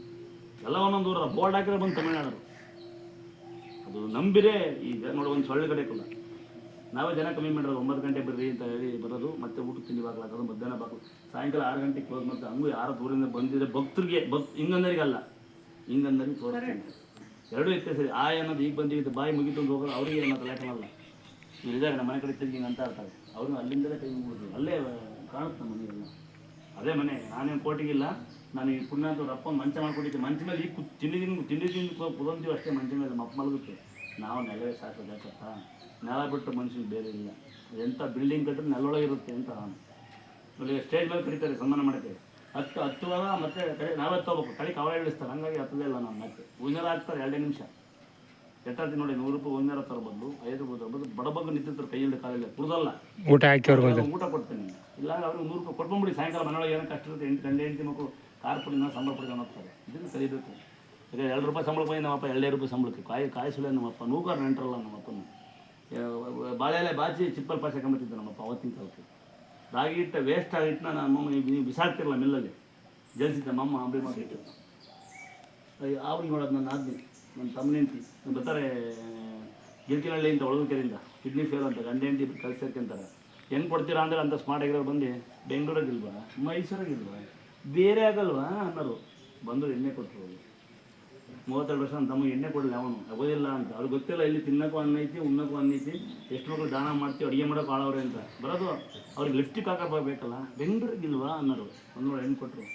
ಎಲ್ಲ ಒಂದೊಂದು ಊರ ಬೋರ್ಡ್ ಹಾಕಿದ್ರೆ ಬಂದು ತಮಿಳ್ನಾಡು ಅದು ನಂಬಿರೇ ಈಗ ನೋಡಿ ಒಂದು ಸೊಳ್ಳೆ ಕಡೆ ಕೊಲ್ಲ ನಾವೇ ಜನ ಕಮ್ಮಿ ಮಾಡಿರೋದು 9 ಗಂಟೆ ಬರ್ರಿ ಅಂತ ಹೇಳಿ ಬರೋದು ಮತ್ತೆ ಊಟಕ್ಕೆ ತಿಂಡಿ ಬಾಗ್ಲಾಕೋದು ಮಧ್ಯಾಹ್ನ ಬಾಗ್ಲು ಸಾಯಂಕಾಲ 6 ಗಂಟೆಗೆ ಕ್ಲೋಸ್ ಮಾಡ್ತಾರೆ ಹಂಗೂ ಯಾರು ದೂರಿಂದ ಬಂದಿದ್ರೆ ಭಕ್ತರಿಗೆ ಹಿಂಗಂದರಿಗಲ್ಲ ಹಿಂಗಂದರಿಗೆ ತೋರಿಸ್ತೀನಿ ಎರಡೂ ವ್ಯತ್ಯಾಸ ಸರಿ ಆ ಅನ್ನೋದು ಈಗ ಬಂದಿದ್ದು ಬಾಯಿ ಮುಗಿತು ಹೋಗೋದು ಅವರಿಗೆ ಏನೋ ಲೇಟ್ ಮಾಡಲ್ಲ ಇಲ್ಲಿದ್ದಾಗ ನಮ್ಮ ಮನೆ ಕಡೆ ತಿರುಗಿ ಹಿಂಗೆ ಅಂತ ಇರ್ತಾರೆ ಅವ್ರನ್ನ ಅಲ್ಲಿಂದಲೇ ಕೈ ಮುಗಿದ್ರು ಅಲ್ಲೇ ಕಾಣುತ್ತೆ ನಮ್ಮ ಮನೆಯೆಲ್ಲ ಅದೇ ಮನೆ ನಾನೇನು ಕೋಟಿಗಿಲ್ಲ ನಾನು ಈ ಪುಣ್ಯ ಅಂತ ರಪ್ಪ ಮಂಚ ಮಾಡ್ಕೊಟ್ಟಿದ್ದೆ ಮಂಚ ಮೇಲೆ ಈಗ ತಿಂಡಿ ಕುದಂತೀವಿ ಅಷ್ಟೇ ಮಂಚ ಮೇಲೆ ಮಪ್ಪ ಮಲಗುತ್ತೆ ನಾವು ನೆಲವೇ ಸಾಕು ಯಾಕಪ್ಪ ನೆಲ ಬಿಟ್ಟು ಮನುಷ್ಯನಿಗೆ ಬೇರೆ ಇಲ್ಲ ಎಂಥ ಬಿಲ್ಡಿಂಗ್ ಕಟ್ಟಿದ್ರೆ ನೆಲೊಳಗೆ ಇರುತ್ತೆ ಅಂತ ನಾನು ಇಲ್ಲಿ ಸ್ಟೇಜ್ ಮೇಲೆ ಕರೀತಾರೆ ಸನ್ಮಾನ ಮಾಡ್ತೇವೆ ಹತ್ತುವಾಗ ಮತ್ತೆ ಕಡೆ ನಾವೇ ತಗೋಬೇಕು ಕಡೆ ಕವಲ ಇಳಿಸ್ತಾರೆ ಹಂಗಾಗಿ ಹತ್ತದೇ ಇಲ್ಲ ನಮ್ಮ ಮತ್ತೆ ಹೂವಿನಾರ ಹಾಕ್ತಾರೆ 2 ನಿಮಿಷ ಎಟ್ಟಾತಿ ನೋಡಿ 100 ರೂಪಾಯಿ ಹೂವಿನಾರ ತರಬಂದು 5 ರೂಪಾಯಿ ತರಬಂದು ಬಡಬಗ್ಗು ನಿಂತಿರ್ತಾರೆ ಕೈಯಲ್ಲಿ ಕಾಲಿಲ್ಲ ಕುಡ್ದಲ್ಲ ಊಟ ಹಾಕಿ ಅವ್ರಿಗೆ ಊಟ ಕೊಡ್ತೀನಿ ಇಲ್ಲ ಅವ್ರಿಗೆ 100 ರೂಪಾಯಿ ಕೊಟ್ಕೊಂಡ್ಬಿಡಿ ಸಾಯಂಕಾಲ ಮನೆಯೊಳಗೆ ಏನೋ ಕಷ್ಟ ಇರುತ್ತೆ 8 ಗಂಟೆ 8 ಮಕ್ಕಳು ಕಾರ್ ಪುಡಿನ ಸಂಬಳ ಪಡ್ಕೊಂಡು ಹೋಗ್ತಾರೆ ಇದನ್ನು ಕಲಿಬೇಕು ಈಗ 2 ರೂಪಾಯಿ ಸಂಬಳ ಬಂದು ನಮ್ಮಪ್ಪ 2 ರೂಪಾಯಿ ಸಂಬಳಕ್ಕೆ ಕಾಯಿ ಸುಳೆ ನಮ್ಮಪ್ಪ ನೂಕಾರ ನೆಂಟರಲ್ಲ ನಮ್ಮಪ್ಪನ ಬಾಳೆಲೆ ಬಾಚಿ ಚಿಪ್ಪಲ್ ಪಾಸ್ ಹಾಕೊಂಬತ್ತಿದ್ದೆ ನಮ್ಮಪ್ಪ ಅವತ್ತಿನ ಕಾಲಕ್ಕೆ ರಾಗಿ ಹಿಟ್ಟ ವೇಸ್ಟ್ ಆಗಿಟ್ಟನ ನಮ್ಮಮ್ಮ ನೀವು ಬಿಸಾಕ್ತಿರಲ್ಲ ಮಿಲ್ಲಲ್ಲಿ ಜಲ್ಸಿದ್ದೆ ನಮ್ಮಮ್ಮ ಅಂಬಿ ಮಾಡಿಟ್ಟು ಅವ್ರಿಗೆ ನೋಡೋದು ನನ್ನ ಆದ್ಮಿ ನನ್ನ ತಮ್ಮ ಹೆಂಡ್ತಿ ಬರ್ತಾರೆ ಗಿರ್ಕಿನಹಳ್ಳಿಯಿಂದ ಒಳಗಕೆರೆಯಿಂದ ಕಿಡ್ನಿ ಫೇಲ್ ಅಂತ ಗಂಡ ಹೆಂಡ್ತಿ ಕೆಲಸ ಸೇರ್ಕೊಂತಾರೆ ಹೆಂಗೆ ಕೊಡ್ತೀರಾ ಅಂದರೆ ಅಂತ ಸ್ಮಾರ್ಟ್ ಆಗಿರೋರು ಬಂದು ಬೆಂಗಳೂರಾಗಿಲ್ವಾ ಮೈಸೂರಾಗಿಲ್ವಾ ಬೇರೆ ಆಗಲ್ವಾ ಅನ್ನೋರು ಬಂದರು ಎಣ್ಣೆ ಕೊಟ್ಟರು 32 ವರ್ಷ ನನ್ನ ತಮ್ಮ ಎಣ್ಣೆ ಕೊಡಲಿ ಅವನು ಆಗೋದಿಲ್ಲ ಅಂತ ಅವ್ರಿಗೆ ಗೊತ್ತಿಲ್ಲ ಇಲ್ಲಿ ತಿನ್ನೋಕ್ಕೂ ಅನ್ನ ಐತಿ ಉಣ್ಣೋಕ್ಕೂ ಅನ್ನ ಐತಿ ಎಷ್ಟು ಮಕ್ಕಳು ದಾನ ಮಾಡ್ತೀವಿ ಅಡುಗೆ ಮಾಡೋಕೆ ಆಳವ್ರೆ ಅಂತ ಬರೋದು ಅವ್ರಿಗೆ ಲಿಫ್ಟಿಗೆ ಹಾಕಬೇಕಲ್ಲ ಬೆಂಗಳೂರಿಗಿಲ್ವಾ ಅನ್ನೋರು ಒಂದು ಹೆಣ್ಣು ಕೊಟ್ಟರು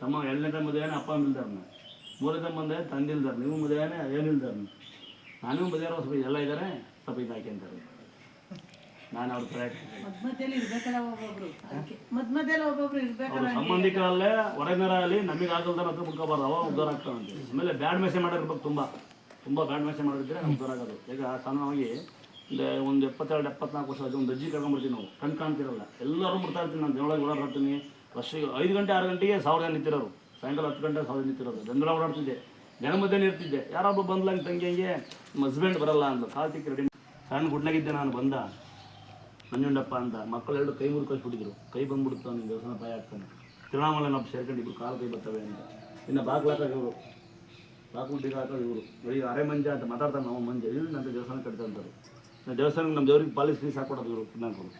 ತಮ್ಮ 2ನೇ ತಮ್ಮ ಮದುವೆನೇ ಅಪ್ಪ ಇಲ್ದಾರನ್ನ 3ನೇ ತಮ್ಮ ಬಂದೆ ತಂದಿಲ್ದಾರೆ ನೀವು ಮದುವೆನೇ ಏನಿಲ್ದಾರನ್ನ ನಾನು ಮದುವೆ ಸ್ವಲ್ಪ ಎಲ್ಲ ಇದ್ದಾರೆ ಸ್ವಲ್ಪ ಇದು ಹಾಕ್ಯಂತಾರೆ ನಾನು ಅವ್ರ ಮಧ್ಯದಲ್ಲಿ ಇರ್ಬೇಕಲ್ಲ ಒಬ್ಬೊಬ್ರು ಇರ್ಬೇಕಲ್ಲ ಸಂಬಂಧಿಕರಲ್ಲೇ ಹೊರಗಿನರಲ್ಲಿ ನಮಗೆ ಆಗಲ್ದಾರ ಹತ್ರ ಮುಟ್ಕೋಬಾರ್ದು ಅವ ಉದ್ಧಾರ ಆಗ್ತಾವಂತೆ ಆಮೇಲೆ ಬ್ಯಾಡ್ ಮೆಸೇಜ್ ಮಾಡಿರ್ಬೇಕು ತುಂಬ ಬ್ಯಾಡ್ ಮೆಸೇಜ್ ಮಾಡಿದ್ರೆ ನಾವು ಉದ್ಧಾರ ಆಗೋದು ಈಗ ಸಣ್ಣವಾಗಿ ಒಂದು 72-74 ವರ್ಷ ಒಂದು ಅಜ್ಜಿ ಕರ್ಕೊಂಡ್ಬರ್ತೀವಿ ನಾವು ಕಾಣ್ತಿರಲ್ಲ ಎಲ್ಲರೂ ಮುಡ್ತಾ ಇರ್ತೀನಿ ನಾನು ದೇವಳಗೆ ಓಡಾಡ್ತೀನಿ ವರ್ಷಕ್ಕೆ 5 ಗಂಟೆ 6 ಗಂಟೆಗೆ 1000 ಜನ ನಿಂತಿರೋರು ಸಾಯಂಕಾಲ 10 ಗಂಟೆ 1000 ನಿಂತಿರೋರು ಬೆಂಗಳೂರು ಓಡಾಡ್ತಿದ್ದೆ ಜನ ಮಧ್ಯೆ ಇರ್ತಿದ್ದೆ ಯಾರೊಬ್ಬ ಬಂದ್ಲಂಗೆ ತಂಗಿಯಂಗೆ ನಮ್ಮ ಹಸ್ಬೆಂಡ್ ಬರಲ್ಲ ಅಂದ್ಲು ಕಾಲು ತಿಕ್ಕಿ ರೆಡಿ ಸಣ್ಣ ಗುಡ್ನಾಗಿದ್ದೆ ನಾನು ಬಂದ ನಂಜುಂಡಪ್ಪ ಅಂತ ಮಕ್ಕಳು 2 ಕೈ ಮುರು ಕಳಿಸ್ಬಿಟ್ಟಿದ್ರು ಕೈ ಬಂದ್ಬಿಡ್ತು ನಿನ್ನ ದೇವಸ್ಥಾನ ಪಾಯ ಆಗ್ತಾನೆ ತಿರುವಣ್ಣಾಮಲೆ ನಾವು ಸೇರ್ಕೊಂಡಿದ್ರು ಕಾಲು ಕೈ ಬರ್ತವೆ ಅಂತ ಇನ್ನು ಬಾಗ್ಲಾಕಾಗ ಇವರು ಬಾಗ್ಲುಟ್ಟಿಗೆ ಹಾಕೋದು ಇವರು ಬರೀ ಅರೆ ಮಂಜ ಅಂತ ಮಾತಾಡ್ತಾರೆ ನಾವು ಮಂಜ ಇಲ್ಲಿ ನಂತ ದೇವಸ್ಥಾನ ಕಟ್ತಂತಾರೆ ದೇವಸ್ಥಾನಕ್ಕೆ ನಮ್ಮ ದೇವ್ರಿಗೆ ಪಾಲಿಸ್ ಫೀಸ್ ಹಾಕೊಡೋದು ಇವರು ತಿನ್ನೋರು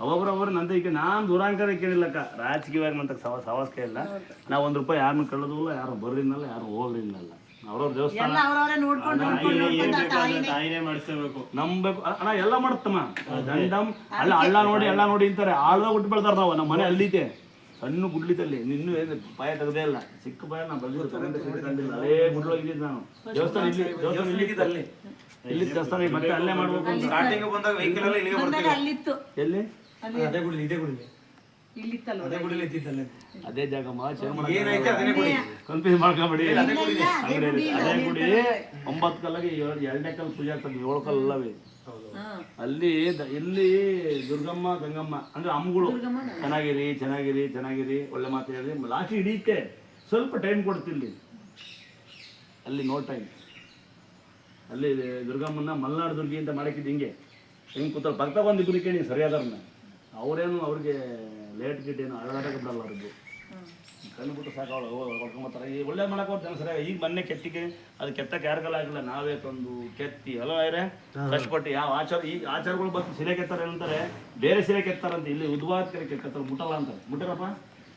ಅವಾಗ್ರವ್ರು ನಂತ ಈಗ ನಾನು ದೂರಾಂಕರ ಕೇಳಿಲ್ಲಕ್ಕ ರಾಜಕೀಯವಾಗಿ ನಂತ ಸವಾಸ್ಕೆ ಇಲ್ಲ ನಾವು 1 ರೂಪಾಯಿ ಯಾರನ್ನ ಕಳ್ಳೋದು ಇಲ್ಲ ಯಾರು ಬರ್ರಿನಲ್ಲ ಯಾರು ಹೋಗ್ರಿನಲ್ಲ ಅವ್ರವ್ರ ದೇವಸ್ಥಾನ ನಂಬೇಕು ಅಣ್ಣ ಎಲ್ಲ ಮಾಡುತ್ತಮ್ಮ ದಂಡಂ ಅಲ್ಲ ಹಳ್ಳ ನೋಡಿ ಅಂತಾರೆ ಆಳ್ದಾಗ ಹುಟ್ಟು ಬೆಳ್ತಾರೆ ನಾವು ನಮ್ಮ ಮನೆ ಅಲ್ಲಿತೆ ಸಣ್ಣ ಗುಡ್ಲಿದಲ್ಲಿ ನಿನ್ನೂ ಪಾಯ ತೆಗದೇ ಇಲ್ಲ ಚಿಕ್ಕ ಪಾಯ ನಾನು ಬಂದಿದ್ದು ಅದೇ ಗುಡ್ಲೋಗಿದ್ದು ನಾನು ದೇವಸ್ಥಾನ ಇಲ್ಲಿ ದೇವಸ್ಥಾನ ಮತ್ತೆ ಅಲ್ಲೇ ಮಾಡ್ಬೇಕು ಎಲ್ಲಿ ಅದೇ ಜಾಗ ಕನ್ಫ್ಯೂಸ್ ಮಾಡ್ಕೊಂಬಿಡಿ ಅದೇ ಗುಡಿ 9 ಕಲ್ಲಾಗಿ 2ನೇ ಕಲ್ಲು ಪೂಜೆ ಆಗ್ತದೆ 7 ಕಲ್ಲು ಅಲ್ಲವೇ ಅಲ್ಲಿ ಇಲ್ಲಿ ದುರ್ಗಮ್ಮ ಗಂಗಮ್ಮ ಅಂದ್ರೆ ಅಮ್ಮಗಳು ಚೆನ್ನಾಗಿರಿ ಒಳ್ಳೆ ಮಾತು ಹೇಳಿ ಲಾಸ್ಟ್ ಹಿಡಿಯುತ್ತೆ ಸ್ವಲ್ಪ ಟೈಮ್ ಕೊಡ್ತಿಲ್ಲಿ ಅಲ್ಲಿ ನೋ ಟೈಮ್ ಅಲ್ಲಿ ದುರ್ಗಮ್ಮನ ಮಲ್ನಾಡು ದುರ್ಗಿ ಅಂತ ಮಾಡಕ್ಕಿದ್ದು ಹಿಂಗೆ ಕೂತಲ್ಲಿ ಭಕ್ತ ಬಂದಿಬ್ಬರು ಕೇಳಿ ಸರಿಯಾದವ್ರನ್ನ ಅವರೇನು ಅವ್ರಿಗೆ ಲೇಟ್ ಗಿಟ್ ಏನು ಅಳಾಟಕ್ಕೆ ಬಿಡಲ್ಲ ಅವ್ರಿಗೆ ಕಂಡುಬಿಟ್ಟು ಸಾಕು ಅವಳು ಹೊಡ್ಕೊಂಬತ್ತಾರೆ ಈ ಒಳ್ಳೆ ಮಾಡಕ್ಕೆ ಹೋಗ್ತಾನೆ ಸರಿಯಾಗಿ ಈಗ ಮೊನ್ನೆ ಕೆತ್ತಿಗೆ ಅದು ಕೆತ್ತಕ್ಕೆ ಯಾರಿಗೆಲ್ಲ ಆಗಿಲ್ಲ ನಾವೇ ತಂದು ಕೆತ್ತಿ ಅಲ್ಲ ಯಾರೇ ಕಷ್ಟಪಟ್ಟು ಯಾವ ಆಚಾರಗಳು ಬಂದು ಸಿಲೆ ಕೆತ್ತಾರೆ ಅಂತಾರೆ ಬೇರೆ ಸಿಲೆ ಕೆತ್ತಾರಂತ ಇಲ್ಲಿ ಉದ್ವಾದ ಕೆರೆ ಕೆತ್ತಾರೆ ಮುಟ್ಟಲ್ಲ ಅಂತಾರೆ ಮುಟ್ಟರಪ್ಪ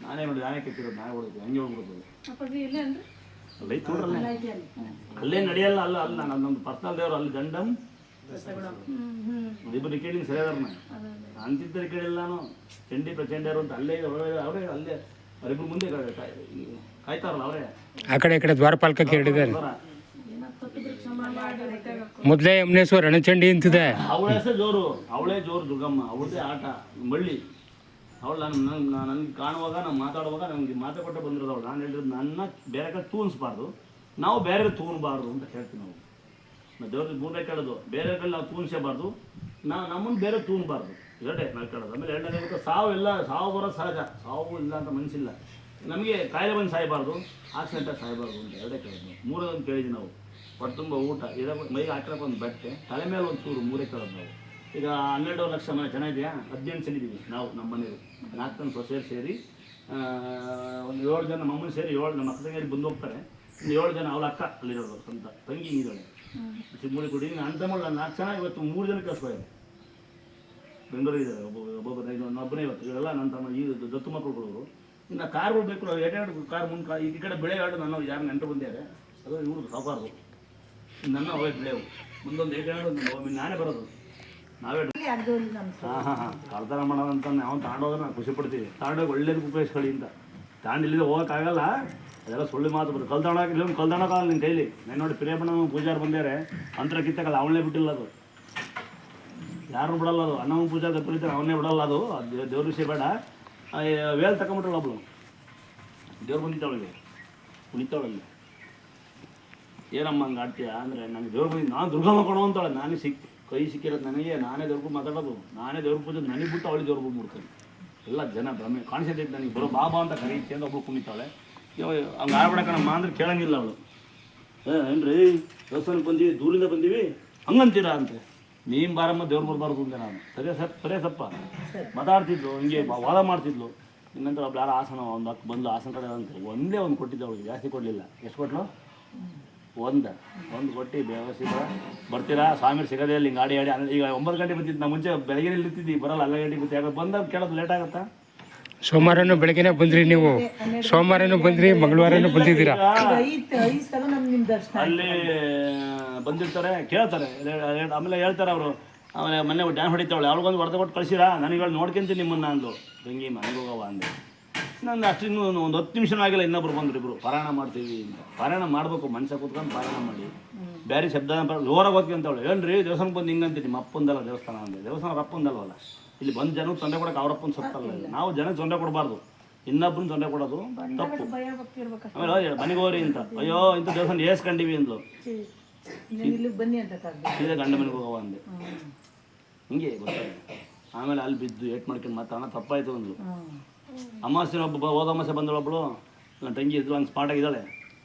ನಾನೇ ನೋಡಿ ನಾನೇ ಕೆತ್ತಿರೋದು ನಾನೇ ಹೊಡ್ತೀವಿ ಹಂಗೆ ಹೋಗ್ಬಿಡ್ಬೋದು ಅಲ್ಲೇ ತೋಡ್ರಲ್ಲ ಅಲ್ಲೇ ನಡೆಯಲ್ಲ ಅಲ್ಲ ನನ್ನೊಂದು ಪರ್ಸನಲ್ ದೇವರು ಅಲ್ಲಿ ದಂಡಂ ಇಬ್ಬರು ಕೇಳಿ ಸರಿಯಾದಾರನ್ನ ಅಂತಿದ್ದರೆ ಕೇಳಿಲ್ಲ ನಾನು ಚಂಡಿ ಪ್ರಚಂಡರು ಅಂತ ಅಲ್ಲೇ ಅವರೇ ಅಲ್ಲೇ ಅವರಿಬ್ರು ಮುಂದೆ ಕಾಯ್ತಾರಲ್ಲ ಅವರೇ ಆ ಕಡೆ ದ್ವಾರಪಾಲಕಕ್ಕೆ ಹಿಡಿದಾರೆ ಮೊದಲೇ ಯಮನೇಶ್ವರ ರಣಚಂಡಿ ಅಂತಿದೆ ಅವಳ ಹೆಸರು ಅವಳೇ ಜೋರು ದುರ್ಗಮ್ಮ ಅವಳದೇ ಆಟ ಮಳ್ಳಿ ಅವಳು ನನಗೆ ಕಾಣುವಾಗ ನಾವು ಮಾತಾಡುವಾಗ ನಮಗೆ ಮಾತಾಡ್ಕೊಟ್ಟು ಬಂದಿರೋದು ಅವಳು ನಾನು ಹೇಳಿರೋದು ನನ್ನ ಬೇರೆ ಕಡೆ ತೂನ್ಸ್ಬಾರ್ದು ನಾವು ಬೇರೆ ತೂನ್ಬಾರ್ದು ಅಂತ ಹೇಳ್ತೀವಿ ನಾವು ದೇವ್ರಿಗೆ ಮೂರನೇ ಕೇಳೋದು ಬೇರೆ ಕಡೆ ನಾವು ತೂನ್ಸೇಬಾರ್ದು ನಮ್ಮನ್ನು ಬೇರೆ ತೂನ್ಬಾರ್ದು ಎರಡೇ ನಾವು ಕೇಳೋದು ಆಮೇಲೆ 2ನೇ ಸಾವು ಬರೋದು ಸಹಜ ಸಾವು ಇಲ್ಲ ಅಂತ ಮನಸ್ಸಿಲ್ಲ ನಮಗೆ ಕಾಯಿಲೆ ಬಂದು ಸಾಯಬಾರ್ದು ಆಕ್ಸಿಡೆಂಟಾಗಿ ಸಾಯಬಾರ್ದು ಅಂತ 2 ಕೇಳೋದು 3ನೇ ಕೇಳಿದ್ವಿ ನಾವು ಹೊಟ್ಟೆ ತುಂಬ ಊಟ ಮೈಗೆ ಹಾಕಿರೋಕೆ ಒಂದು ಬಟ್ಟೆ ತಲೆ ಮೇಲೆ ಒಂದು ಚೂರು 3 ಕೇಳೋದು ನಾವು ಈಗ 12 ಲಕ್ಷ ಮನೆ ಜನ ಇದೆಯಾ 18 ಜನ ಇದ್ದೀವಿ ನಾವು ನಮ್ಮ ಮನೆಯವರು 4 ಜನ ಸೊಸೆಯರು ಸೇರಿ ಒಂದು 7 ಜನ ನಮ್ಮಮ್ಮನ ಸೇರಿ 7 ನಮ್ಮ ಅಕ್ಕ ತಂಗಿಯರು ಬಂದು ಹೋಗ್ತಾರೆ. ಇನ್ನು 7 ಜನ ಅವಳ ಅಕ್ಕ ಅಲ್ಲಿರೋದು ಸ್ವಂತ ತಂಗಿ ಇದ್ದಾಳೆ ಚಿಕ್ಕಮೂಳಿ ಕೊಡಿ ಅಂತ ಮಾಡಲ್ಲ 4 ಜನ ಇವತ್ತು 3 ಜನ ಕಳಿಸ್ಬೋದು ಬೆಂಗಳೂರು ಇದ್ದಾರೆ ಒಬ್ಬನೇ ಇವತ್ತು ಇವರೆಲ್ಲ ನನ್ನ ತಮ್ಮ ಈ ದತ್ತು ಮಕ್ಕಳುಗಳು. ಇನ್ನು ಕಾರ್ಗಳು ಬೇಕು ಎರಡು ಕಾರ್ ಮುಂದೆ ಈ ಕಡೆ ಬೆಳೆ ಎರಡು ನನ್ನ ಯಾರು ನೆಂಟರು ಬಂದಿದ್ದಾರೆ ಅದು ಇವ್ರು ಸಾಕಾರದು ನನ್ನ ಅವೇ ಬೆಳೆವು ಮುಂದೊಂದು ಎರಡು ನಾನೇ ಬರೋದು ನಾವೇ ಕಳ್ತನ ಮಾಡೋದಂತ ನಾವು ತಗೊಂಡೋದ್ರೆ ನಾವು ಖುಷಿ ಪಡ್ತೀವಿ ತಗೊಂಡೋಗಿ ಒಳ್ಳೇದು ಉಪಯೋಗಿಸ್ಕೊಳ್ಳಿ ಅಂತ ತಗೊಂಡು ಇಲ್ಲಿಂದ ಹೋಗೋಕ್ಕಾಗಲ್ಲ ಅದೆಲ್ಲ ಸುಳ್ಳು ಮಾತು ಬರ್ತದೆ ಕಲ್ತಾಣಕ್ಕೆ ಇಲ್ಲೊಂದು ಕಲ್ತಾಣಕ್ಕಾಗಲ್ಲ ನಿನ್ನ ಕೈಲಿ ನಾನು ನೋಡಿ ಪ್ರಿಯಪಣ್ಣ ಪೂಜಾರು ಬಂದ್ಯಾರೆ ಅಂತರ ಕಿತ್ತಕ್ಕಲ್ಲ ಅವಳನ್ನೇ ಬಿಟ್ಟಿಲ್ಲ ಅದು ಯಾರು ಬಿಡಲ್ಲ ಅದು ಅನ್ನ ಪೂಜಾ ತಪ್ಪಲಿದ್ದಾರೆ ಅವನ್ನೇ ಬಿಡಲ್ಲ ಅದು ದೇವ್ರ ವಿಷಯ ಬೇಡ ವೇಲ್ ತಗೊಂಬಿಟ್ರಲ್ಲ ಒಬ್ಳು ದೇವ್ರು ಬಂದಿದ್ದಾವಳಿಗೆ ಕುಣಿತಾವಳಲ್ಲಿ ಏನಮ್ಮ ಹಂಗೆ ಆಡ್ತೀಯ ಅಂದರೆ ನನಗೆ ದೇವ್ರು ಬಂದಿದ್ದು ನಾನು ದುರ್ಗಮ್ಮ ಕೊಡೋ ಅಂತಾಳೆ ನಾನೇ ಕೈ ಸಿಕ್ಕಿರೋದು ನನಗೆ ನಾನೇ ದೇವ್ರಿಗೆ ಮಾತಾಡೋದು ನಾನೇ ದೇವ್ರ ಪೂಜೆ ನನಗೆ ಬಿಟ್ಟು ಅವಳಿಗೆ ದೇವ್ರು ಬಂದ್ಬಿಡ್ತಾನೆ ಎಲ್ಲ ಜನ ಭ್ರಮೆ ಕಾಣಿಸಿದ್ದೈತೆ ನನಗೆ ಬರೋ ಬಾಬಾ ಅಂತ ಕರೀತಿ ಅಂತ ಒಬ್ಳು ಕುಣಿತಾಳೆ ಹಂಗೆ ಆಡ್ಬಿಡಕಣಮ್ಮ ಅಂದ್ರೆ ಕೇಳಂಗಿಲ್ಲ ಅವಳು ಏನ್ರಿ ದೇವಸ್ಥಾನಕ್ಕೆ ಬಂದೀವಿ ದೂರಿಂದ ಬಂದೀವಿ ಹಂಗಂತೀರಾ ಅಂತ ನೀನು ಬಾರಮ್ಮ ದೇವ್ರು ಬರಬಾರ್ದು ಅಂದೆ ನಾನು ಸರಿ ಸಪ್ಪ ಮಾತಾಡ್ತಿದ್ಲು ಹಿಂಗೆ ವಾದ ಮಾಡ್ತಿದ್ಲು ಇನ್ನಂತರ ಒಬ್ಳು ಯಾರು ಆಸನ ಒಂದು ಹತ್ತು ಬಂದು ಆಸನ ಕಡೆ ಅಂತ ಒಂದೇ ಒಂದು ಕೊಟ್ಟಿದ್ದೆ ಅವಳಿಗೆ ಜಾಸ್ತಿ ಕೊಡಲಿಲ್ಲ ಎಷ್ಟು ಕೊಟ್ಲು ಒಂದು ಕೊಟ್ಟು ವ್ಯವಸ್ಥಿತ ಬರ್ತೀರಾ ಸ್ವಾಮಿ ಸಿಗೋದೇ ಇಲ್ಲಿ ಹಿಂಗೆ ಆಡಿ ಈಗ 9 ಗಂಟೆ ಬಂದಿದ್ದು ನಾವು ಮುಂಚೆ ಬೆಳಗ್ಗೆ ಇರ್ತಿದ್ದಿ ಬರಲ್ಲ 11 ಗಂಟೆಗೆ ಬರ್ತೀವಿ ಯಾಕೆ ಬಂದಾಗ ಕೇಳೋದು ಲೇಟ್ ಆಗುತ್ತಾ ಸೋಮವಾರನೂ ಬೆಳಗ್ಗೆನೇ ಬಂದ್ರಿ ನೀವು ಸೋಮವಾರನೂ ಬಂದ್ರಿ ಮಂಗಳವಾರನೂ ಬಂದಿದ್ದೀರಾ ಅಲ್ಲಿ ಬಂದಿರ್ತಾರೆ ಕೇಳ್ತಾರೆ ಆಮೇಲೆ ಹೇಳ್ತಾರೆ ಅವರು ಆಮೇಲೆ ಮೊನ್ನೆ ಡ್ಯಾನ್ ಹೊಡಿತಾವಳೆ ಅವ್ಳಿಗೊಂದು ಹೊಡೆದ ಕೊಟ್ಟು ಕಳಿಸಿರಾ ನನಗೆ ನೋಡ್ಕೊಂತೀನಿ ನಿಮ್ಮನ್ನ ಅಂದು ತಂಗಿ ಮನೆಗೆ ಹೋಗವ ಅಂದೆ ನಾನು ಅಷ್ಟಿನ್ನು ಒಂದು 10 ನಿಮಿಷನೂ ಆಗಿಲ್ಲ ಇನ್ನೊಬ್ರು ಬಂದ್ರು ಇಬ್ರು ಪಾರಾಯಣ ಮಾಡ್ತೀವಿ ಅಂತ ಪಾರಾಯಣ ಮಾಡಬೇಕು ಮನುಷ್ಯ ಕೂತ್ಕೊಂಡು ಪಾರಾಯಣ ಮಾಡಿ ಬೇರೆ ಶಬ್ದ ಜೋರಾಗಿ ಓದ್ಕೊಂತವಳು ಏನ್ರಿ ದೇವಸ್ಥಾನಕ್ಕೆ ಬಂದು ಹಿಂಗಂತೀವಿ ನಿಮ್ಮ ಅಪ್ಪಂದಲ್ಲ ದೇವಸ್ಥಾನ ಅಂದೆ ದೇವಸ್ಥಾನ ಅಪ್ಪಂದಲ್ವಲ್ಲ ಇಲ್ಲಿ ಬಂದು ಜನಕ್ಕೆ ತೊಂದರೆ ಕೊಡೋಕೆ ಅವ್ರಪ್ಪನ ಸತ್ತಲ್ಲ ನಾವು ಜನಕ್ಕೆ ತೊಂದರೆ ಕೊಡಬಾರ್ದು ಇನ್ನೊಬ್ಬನ ತೊಂದರೆ ಕೊಡೋದು ತಪ್ಪು ಆಮೇಲೆ ಮನೆಗೆ ಹೋಗ್ರಿ ಅಂತ ಅಯ್ಯೋ ಇಂಥ ದೇವಸ್ಥಾನ ಏಸ್ಕೊಂಡಿವಿ ಅಂದ್ಲು ಸೀದಾ ಗಂಡ ಮನೆಗೆ ಹೋಗವ ಅಂದೆ ಹಿಂಗೆ ಗೊತ್ತಾಗ ಆಮೇಲೆ ಅಲ್ಲಿ ಬಿದ್ದು ಏಟ್ ಮಾಡ್ಕೊಂಡು ಮಾತಾಡೋಣ ತಪ್ಪಾಯ್ತು ಅಂದ್ಲು ಅಮಾವಾಸ್ಯೆ ಹೋದ ಅಮಾವಾಸ್ಯೆ ಬಂದಳು ಒಬ್ಬಳು ನನ್ನ ತಂಗಿ ಇದ್ಲು ಹಂಗೆ ಸ್ಪಾಟ್ ಆಗಿದ್ದಾಳೆ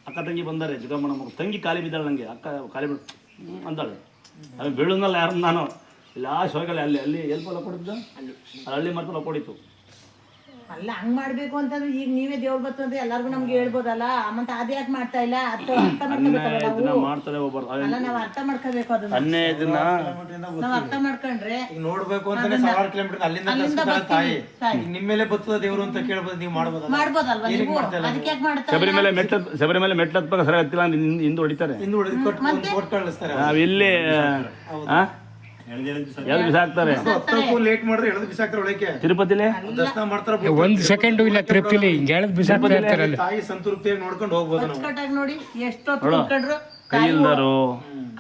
ಅಕ್ಕ ತಂಗಿ ಬಂದಾರೆ ಚಿಕ್ಕಮ್ಮನ ಮಗ ತಂಗಿ ಖಾಲಿ ಬಿದ್ದಾಳೆ ನನಗೆ ಅಕ್ಕ ಖಾಲಿ ಬಿಡು ಅಂದಾಳೆ ಅದು ಬೀಳುನಲ್ಲ ಯಾರು ನಾನು ಇಲ್ಲ ಶೋಗಲ್ಲ ಅಲ್ಲಿ ಎಲ್ಪಲ್ಲ ಕೊಡಿದ್ದು ಹಳ್ಳಿ ಮಾತ್ರ ಕೊಡಿತು ಅಲ್ಲ ಹಂಗ್ ಮಾಡ್ಬೇಕು ಅಂತಂದ್ರೆ ಈಗ ನೀವೇ ದೇವ್ರು ಬತ್ತು ಅಂತ ಎಲ್ಲಾರ್ಗು ನಮ್ಗೆ ಹೇಳ್ಬೋದಲ್ಲ ಮತ್ತೆ ಅದ್ ಯಾಕೆ ಮಾಡ್ತಾ ಇಲ್ಲ ಅರ್ಥ ಮಾಡ್ತಾರೆ ಅಲ್ಲ ನಾವ್ ಅರ್ಥ ಮಾಡ್ಕೋಬೇಕು ಅದನ್ನ ನಾವ್ ಅರ್ಥ ಮಾಡ್ಕೊಂಡ್ರೆ ಈಗ ನೋಡ್ಬೇಕು ಅಂತಾನೆ 1000 ಕಿಲೋಮೀಟರ್ ಅಲ್ಲಿಂದ ತಾಯಿ ನಿಮ್ಮ ಮೇಲೆ ಬರ್ತದ ದೇವ್ರು ಅಂತ ಕೇಳ್ಬೋದು ನೀವು ಮಾಡ್ಬೋದಲ್ವಾ ನೀವು ಅದಕ್ಕೆ ಯಾಕೆ ಮಾಡ್ತಾ ಶಬರಿಮಲೆ ಮೆಟ್ಲ ಹತ್ಬೇಕು ಸರಿ ಹತ್ತಿಲ್ಲ ಹಿಂದೆ ಹೊಡಿತಾರೆ ಕೋಟ್ ಕಳಿಸ್ತಾರೆ ನಾವಿಲ್ಲಿ ಎಲ್ಲಿ ಬಿಸಾಕ್ತಾರೆ ಲೇಟ್ ಮಾಡಿದ್ರೆ ಎಳೆದು ಬಿಸಾಕ್ತಾರೆ ಒಳಕ್ಕೆ ತಿರುಪತಿಲಿ ದರ್ಶನ ಮಾಡ್ತಾರೆ 1 ಸೆಕೆಂಡ್ ಇಲ್ಲ ತಿರುಪತಿಲಿ ಹಿಂಗೆ ಎಳೆದು ಬಿಸಾಕ್ತಾ ಇರ್ತಾರಲ್ಲ ತಾಯಿ ಸಂತೃಪ್ತಿಯಾಗಿ ನೋಡ್ಕೊಂಡು ಹೋಗ್ಬೋದು ನಾವು ಕಟ್ಟಾಗಿ ನೋಡಿ ಎಷ್ಟೊತ್ತು ಕುತ್ಕೊಂಡ್ರು ಕೈ ಇಲ್ದಾರು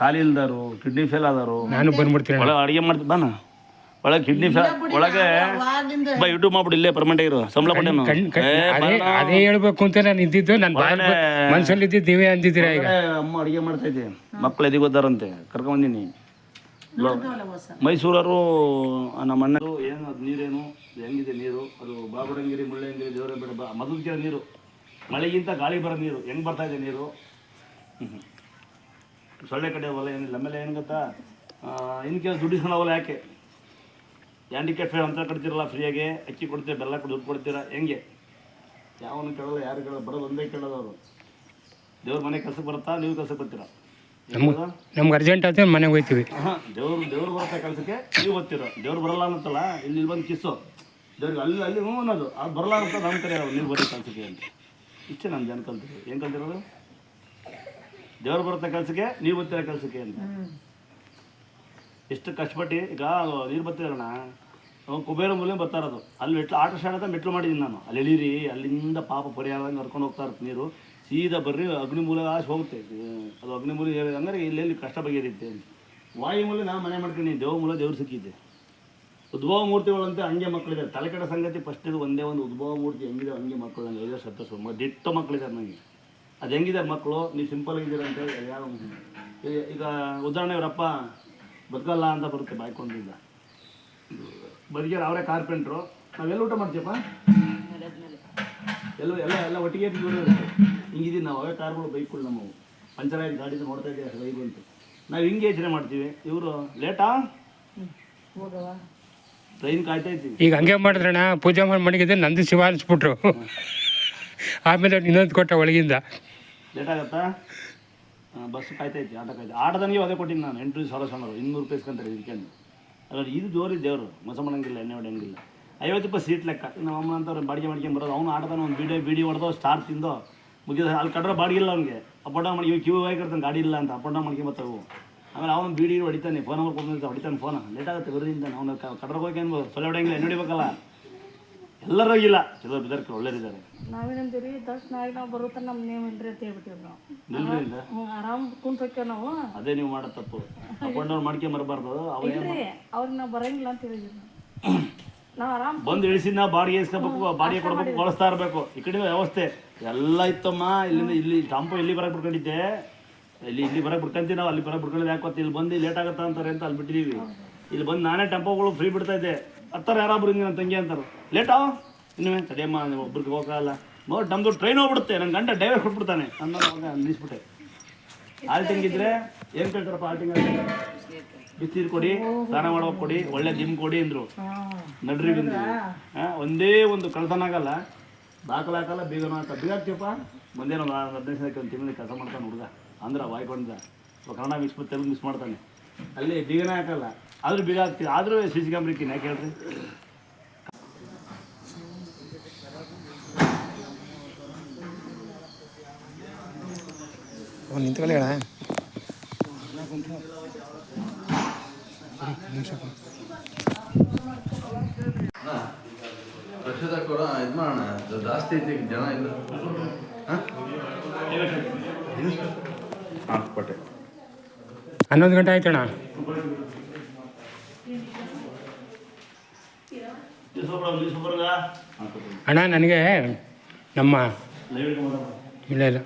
ಕಾಲಿ ಇಲ್ದಾರು ಕಿಡ್ನಿ ಫೇಲ್ ಆದಾರು ನಾನು ಬಂದ್ಬಿಡ್ತೀನಿ ಒಳಗೆ ಅಡಿಗೆ ಮಾಡ್ತೀನಿ ಬಾನ ಒಳಗೆ ಕಿಡ್ನಿ ಫೇಲ್ ಒಳಗೆ ಬಾ ಯೂಟ್ಯೂಬ್ ಮಾಡ್ಬಿಟ್ಟು ಇಲ್ಲೇ ಪರ್ಮನೆಂಟ್ ಆಗಿರೋ ಸಂಬಳ ಪಟ್ಟೇನು ಅದೇ ಹೇಳ್ಬೇಕು ಅಂತ ನಾನು ಇದ್ದಿದ್ದು ನನ್ನ ಮನಸ್ಸಲ್ಲಿ ಇದ್ದಿದ್ದು ನೀವೇ ಅಂದಿದ್ದೀರಾ ಈಗ ಅಮ್ಮ ಅಡಿಗೆ ಮಾಡ್ತಾ ಇದ್ದೆ ಮಕ್ಕಳು ಎದಿಗೆ ಓದಾರಂತೆ ಕರ್ಕೊಂಬಂದಿನಿ ಮೈಸೂರವರು ನಮ್ಮ ಅಣ್ಣರು ಏನು ಅದು ನೀರೇನು ಹೆಂಗಿದೆ ನೀರು ಅದು ಬಾಬುರಂಗಿರಿ ಮುಳ್ಳಂಗಿರಿ ದೇವರ ಬೇಡ ಮಧುಗಿರೋ ನೀರು ಮಳೆಗಿಂತ ಗಾಳಿ ಬರೋ ನೀರು ಹೆಂಗೆ ಬರ್ತಾ ಇದೆ ನೀರು ಸೊಳ್ಳೆ ಕಡೆ ಹೊಲ ಏನಿಲ್ಲ ಆಮೇಲೆ ಏನು ಗೊತ್ತಾ ಇನ್ನು ಕೆಲಸ ದುಡ್ಡಿಸ್ಕೊಳ್ಳೋವಲ್ಲ ಯಾಕೆ ಹ್ಯಾಂಡಿಕ್ಯಾಪ್ ಫೇರ್ ಅಂತ ಕಟ್ತಿರಲ್ಲ ಫ್ರೀಯಾಗೆ ಅಕ್ಕಿ ಕೊಡ್ತೀರ ಬೆಲ್ಲ ದುಡ್ಡು ಕೊಡ್ತೀರಾ ಹೆಂಗೆ ಯಾವನು ಕೇಳಲ್ಲ ಯಾರು ಕೇಳಲ್ಲ ಬರೋದು ಒಂದೇ ಕೇಳೋದು ಅವರು ದೇವ್ರ ಮನೆ ಕೆಲ್ಸಕ್ಕೆ ಬರುತ್ತಾ ನೀವು ಕೆಲ್ಸಕ್ಕೆ ಬರ್ತೀರಾ ನಮ್ಗೆ ಅರ್ಜೆಂಟ್ ಆದ್ರೆ ಮನೆಗೆ ಹೋಗ್ತೀವಿ ಹಾಂ ದೇವ್ರು ಬರುತ್ತೆ ಕೆಲಸಕ್ಕೆ ನೀವು ಗೊತ್ತಿರೋ ದೇವ್ರು ಬರಲ್ಲ ಅನ್ನತ್ತಲ್ಲ ಇಲ್ಲಿ ಬಂದು ಕಿಸ್ಸು ದೇವ್ರಿಗೆ ಅಲ್ಲಿ ಹ್ಞೂ ಅನ್ನೋದು ಅದು ಬರಲ್ಲ ಅಂತ ನಮ್ಮ ಕಡೆ ನೀವು ಬರೀ ಕೆಲಸಕ್ಕೆ ಅಂತ ಇಷ್ಟೇ ನಮ್ಮ ಜನ ಕಲ್ತಿರೋದು ಏನು ಕಲ್ತಿರೋದು ದೇವ್ರು ಬರುತ್ತೆ ಕೆಲಸಕ್ಕೆ ನೀವು ಬರ್ತೀರ ಕೆಲಸಕ್ಕೆ ಅಂತ ಎಷ್ಟು ಕಷ್ಟಪಟ್ಟು ಈಗ ನೀರು ಬರ್ತಿರೋಣ ಕುಬೇರ ಮೂಲೆ ಬರ್ತಾ ಇರೋದು ಅಲ್ಲಿ ಆಟೋ ಸ್ಟ್ಯಾಂಡ್ ಅಂತ ಮೆಟ್ಲು ಮಾಡಿದ್ದೀನಿ ನಾನು ಅಲ್ಲಿ ಎಳೀರಿ ಅಲ್ಲಿಂದ ಪಾಪ ಪರಿಹಾರ ಕರ್ಕೊಂಡು ಹೋಗ್ತಾ ಇರುತ್ತೆ ನೀರು ಸೀದಾ ಬರ್ರಿ ಅಗ್ನಿಮೂಲ ಆಶೆ ಹೋಗುತ್ತೆ ಅದು ಅಗ್ನಿಮೂಲ ಅಂದರೆ ಇಲ್ಲೆಲ್ಲಿ ಕಷ್ಟ ಬಗೆಹರಿಯುತ್ತೆ ಅಂತ ವಾಯುಮೂಲ ನಾನು ಮನೆ ಮಾಡ್ಕೊಂಡು ದೇವ ಮೂಲ ದೇವ್ರು ಸಿಕ್ಕಿದ್ದೆ ಉದ್ಭವ ಮೂರ್ತಿಗಳಂತೆ ಹಂಗೆ ಮಕ್ಕಳಿದ್ದಾರೆ ತಲೆ ಕೆಡ ಸಂಗತಿ ಫಸ್ಟ್ ಇದು ಒಂದೇ ಒಂದು ಉದ್ಭವ ಮೂರ್ತಿ ಹೆಂಗಿದೆ ಹಂಗೆ ಮಕ್ಕಳು ನನಗೆ 5 ವರ್ಷ 10 ವರ್ಷ ದಿಟ್ಟ ಮಕ್ಕಳಿದ್ದಾರೆ ನನಗೆ ಅದು ಹೆಂಗಿದ್ದಾರೆ ಮಕ್ಕಳು ನೀವು ಸಿಂಪಲ್ ಆಗಿದ್ದೀರಂತೆ ಯಾವ ಈಗ ಉದಾಹರಣೆ ಇವರಪ್ಪ ಬದುಕಲ್ಲ ಅಂತ ಬರುತ್ತೆ ಬಾಯ್ಕೊಂಡಿದ್ದ ಬದುಕಿರ ಅವರೇ ಕಾರ್ಪೆಂಟ್ರು ನಾವೆಲ್ಲ ಊಟ ಮಾಡ್ತೀವಪ್ಪ ಎಲ್ಲ ಒಟ್ಟಿಗೆ ಹಿಂಗಿದ್ದೀವಿ ನಾವು ಅವೇ ಕಾರ್ಗಳು ಬೈಕ್ಗಳು ನಮ್ಮವು ಪಂಚರಾಯ್ತು ಗಾಡಿದು ನೋಡ್ತಾ ಇದ್ದೀವಿ ಬೈಕ್ ಬಂತು ನಾವು ಹಿಂಗೆ ಯೋಚನೆ ಮಾಡ್ತೀವಿ ಇವರು ಲೇಟಾ ಹೋಗವ ಟ್ರೈನ್ ಕಾಯ್ತೈತಿ. ಈಗ ಹಂಗೆ ಮಾಡಿದ್ರಣ್ಣ, ಪೂಜೆ ಮಾಡಿ ಮಡಗಿದ್ರೆ ನಂದು ಶಿವ ಅನಿಸ್ಬಿಟ್ರು. ಆಮೇಲೆ ಇನ್ನೊಂದು ಕೊಟ್ಟ ಒಳಗಿಂದ. ಲೇಟ್ ಆಗತ್ತಾ? Bus ಕಾಯ್ತೈತಿ, auto ಕಾಯ್ತು. ಆಟೋದನಿಗೆ ಅದೇ ಕೊಟ್ಟಿನಿ ನಾನು, 8 ಸಾವಿರ 200 ರೂಪಾಯಿ ಇಸ್ಕೊಂತಾರೆ ಇದಕ್ಕೆಂದು. ಅದ್ರಲ್ಲಿ ಇದು ಜೋರಿ ದೇವರು, ಮಸ ಮಾಡಂಗಿಲ್ಲ, ಎಣ್ಣೆ ಹೊಡೆಯಂಗಿಲ್ಲ. 50 ರೂಪಾಯಿ ಸೀಟ್ ಲೆಕ್ಕ. ನಮ್ಮ ಅಮ್ಮ ಅಂತವ್ರು ಬಾಡಿಗೆ ಮಾಡ್ಕೊಂಡು ಬರೋದು. ಅವ್ನು ಆಟೋದನ ಒಂದು ಬಿಡಿ ಹೊಡೆದೋ ಸ್ಟಾರ್ ತಿಂದೋ ಮುಗಿದ. ಅಲ್ಲಿ ಕಡ್ರೆ ಬಾಡಿಗೆ ಇಲ್ಲ ಅವ್ನಿಗೆ. ಅಪ್ ಡೌನ್ ಮಾಡಿ ಕ್ಯೂ ಆಗಿರ್ತಾನೆ, ಗಾಡಿ ಇಲ್ಲ ಅಂತ ಅಪ್ ಡೌನ್ ಮಾಡ್ಕೊಂಬತ್ತವು. ಆಮೇಲೆ ಅವನು ಬೀಡಿ ಹೊಡಿತಾನೆ, ಫೋನ್ ನಂಬರ್ ಕೊಡ್ತಾನೆ, ಹೊಡಿತಾನೆ ಫೋನ್. ಲೇಟ್ ಆಗುತ್ತೆ ಬರೋದಿಂದ. ಅವ್ನು ಕಡ್ರಿಗೆ ಹೋಗಿ ಅನ್ಬೋದು, ಸೊಳ್ಳೆ ಹೊಡೆಯಂಗಿಲ್ಲ, ಎಣ್ಣೆ ಹೊಡಿಬೇಕಲ್ಲ. ಎಲ್ಲರೂ ಹೋಗಿಲ್ಲ, ಕೆಲವರು ಬಿದ್ದಾರ್ಕೆ ಒಳ್ಳೆಯರಿದ್ದಾರೆ. ನಾವೇನಂತೀವಿ ದರ್ಶನ ಆಗಿ ನಾವು ಬರುತ್ತ ನಮ್ಮ ನೇಮ್ ಇಲ್ರಿ ಅಂತ ಹೇಳ್ಬಿಟ್ಟಿವಿ ನಾವು. ನಿಲ್ರಿಂದ ಆರಾಮ್ ಕುಂತ ಹೋಗ್ತೇವೆ ನಾವು. ಅದೇ ನೀವು ಮಾಡೋ ತಪ್ಪು. ಅಪ್ ಡೌನ್ ಮಾಡ್ಕೊಂಬರಬಾರ್ದು. ಇಲ್ರಿ ಅವ್ರಿಗೆ ನಾವು ಬರಂಗಿಲ್ಲ ಅಂತ ಹೇಳಿದ್ವಿ ನಾವು ಆರಾಮ್ ಬಂದು ಇಳಿಸಿದ ನಾವು ಬಾಡಿಗೆ ಇಸ್ಕೋಬೇಕು, ಬಾಡಿಗೆ ಕೊಡ್ಬೇಕು, ಬಳಸ್ತಾ ಇರಬೇಕು. ಈ ಕಡೆ ವ್ಯವಸ್ಥೆ ಎಲ್ಲ ಇತ್ತಮ್ಮ. ಇಲ್ಲಿಂದ ಇಲ್ಲಿ ಟಂಪು ಇಲ್ಲಿ ಬರಕ್ಕೆ ಬಿಡ್ಕೊಂಡಿದ್ದೆ, ಇಲ್ಲಿ ಬರಕ್ಕೆ ಬಿಡ್ಕೊಂತೀವಿ ನಾವು. ಅಲ್ಲಿ ಬರಕ್ಕೆ ಬಿಡ್ಕೊಳ್ಳೋದು ಯಾಕೆ ಇಲ್ಲಿ ಬಂದು ಲೇಟ್ ಆಗುತ್ತಾ ಅಂತಾರೆ ಅಂತ ಅಲ್ಲಿ ಬಿಟ್ಟಿದ್ದೀವಿ. ಇಲ್ಲಿ ಬಂದು ನಾನೇ ಟೆಂಪೋಗಳು ಫ್ರೀ ಬಿಡ್ತಾ ಇದ್ದೆ. ಹತ್ತಾರೆ ಯಾರೊಬ್ರು ಹಿಂಗೆ ನನ್ನ ತಂಗಿ ಅಂತಾರೆ, ಲೇಟಾ ಇನ್ನೂ ತಡಿಯಮ್ಮ, ನೀವು ಒಬ್ರಿಗೆ ಹೋಗಲ್ಲ ನೋಡಿ, ನಮ್ಮದು ಟ್ರೈನ್ ಹೋಗ್ಬಿಡುತ್ತೆ, ನನ್ನ ಗಂಟೆ ಡ್ರೈವರ್ ಕೊಟ್ಬಿಡ್ತಾನೆ ಅನ್ನೋದು ನಿಲ್ಲಿಸ್ಬಿಟ್ಟೆ. ಆಲ್ಟಿಂಗ್ ಇದ್ರೆ ಏನು ಕೇಳ್ತಾರಪ್ಪ ಆಲ್ಟಿಂಗ್ ಅಲ್ಲಿ? ಬಿಸಿನೀರು ಕೊಡಿ, ಸ್ನಾನ ಮಾಡೋಕೆ ಕೊಡಿ, ಒಳ್ಳೆ ಜಿಮ್ ಕೊಡಿ ಅಂದರು. ನಡ್ರಿ ಬಿಂದು ಒಂದೇ ಒಂದು ಕಳ್ತನ ಆಗಲ್ಲ, ದಾಖಲೆ ಹಾಕಲ್ಲ, ಬೀಗನೂ ಹಾಕ. ಬೀಗ ಹಾಕ್ತೀವಪ್ಪ ಮುಂದೆ ಒಂದು 15 ದಿನಕ್ಕೆ ಒಂದು ತಿಂಗಳಿಗೆ ಕೆಲಸ ಮಾಡ್ತಾನೆ ಹುಡುಗ. ಅಂದ್ರೆ ವಾಯ್ಕೊಂಡಿದ್ದ ಕನ್ನಡ ಮಿಕ್ಸ್ ತೆಲುಗು ಮಿಕ್ಸ್ ಮಾಡ್ತಾನೆ. ಅಲ್ಲಿ ಬೀಗನೇ ಹಾಕಲ್ಲ, ಆದರೂ ಬೀಗ ಹಾಕ್ತೀವಿ. ಆದರೂ CC ಕ್ಯಾಮ್ರಾ ಇಕ್ಕಿನಿ, ಯಾಕೆ ಹೇಳ್ರಿ? ನಿಂತ್ಕೊಳ್ಳಿ ಹೇಳ ಪ್ರಸಾದ ಕೂಡ ಇದು ಮಾಡೋಣ, ಜಾಸ್ತಿ ಐತಿ ಜನ ಇಲ್ಲ. ಹಾಂ ಕೊಟ್ಟೆ. 11 ಗಂಟೆ ಆಯ್ತಣ್ಣ. ಅಣ್ಣ ನನಗೆ ನಮ್ಮ ಇಲ್ಲ ಇಲ್ಲ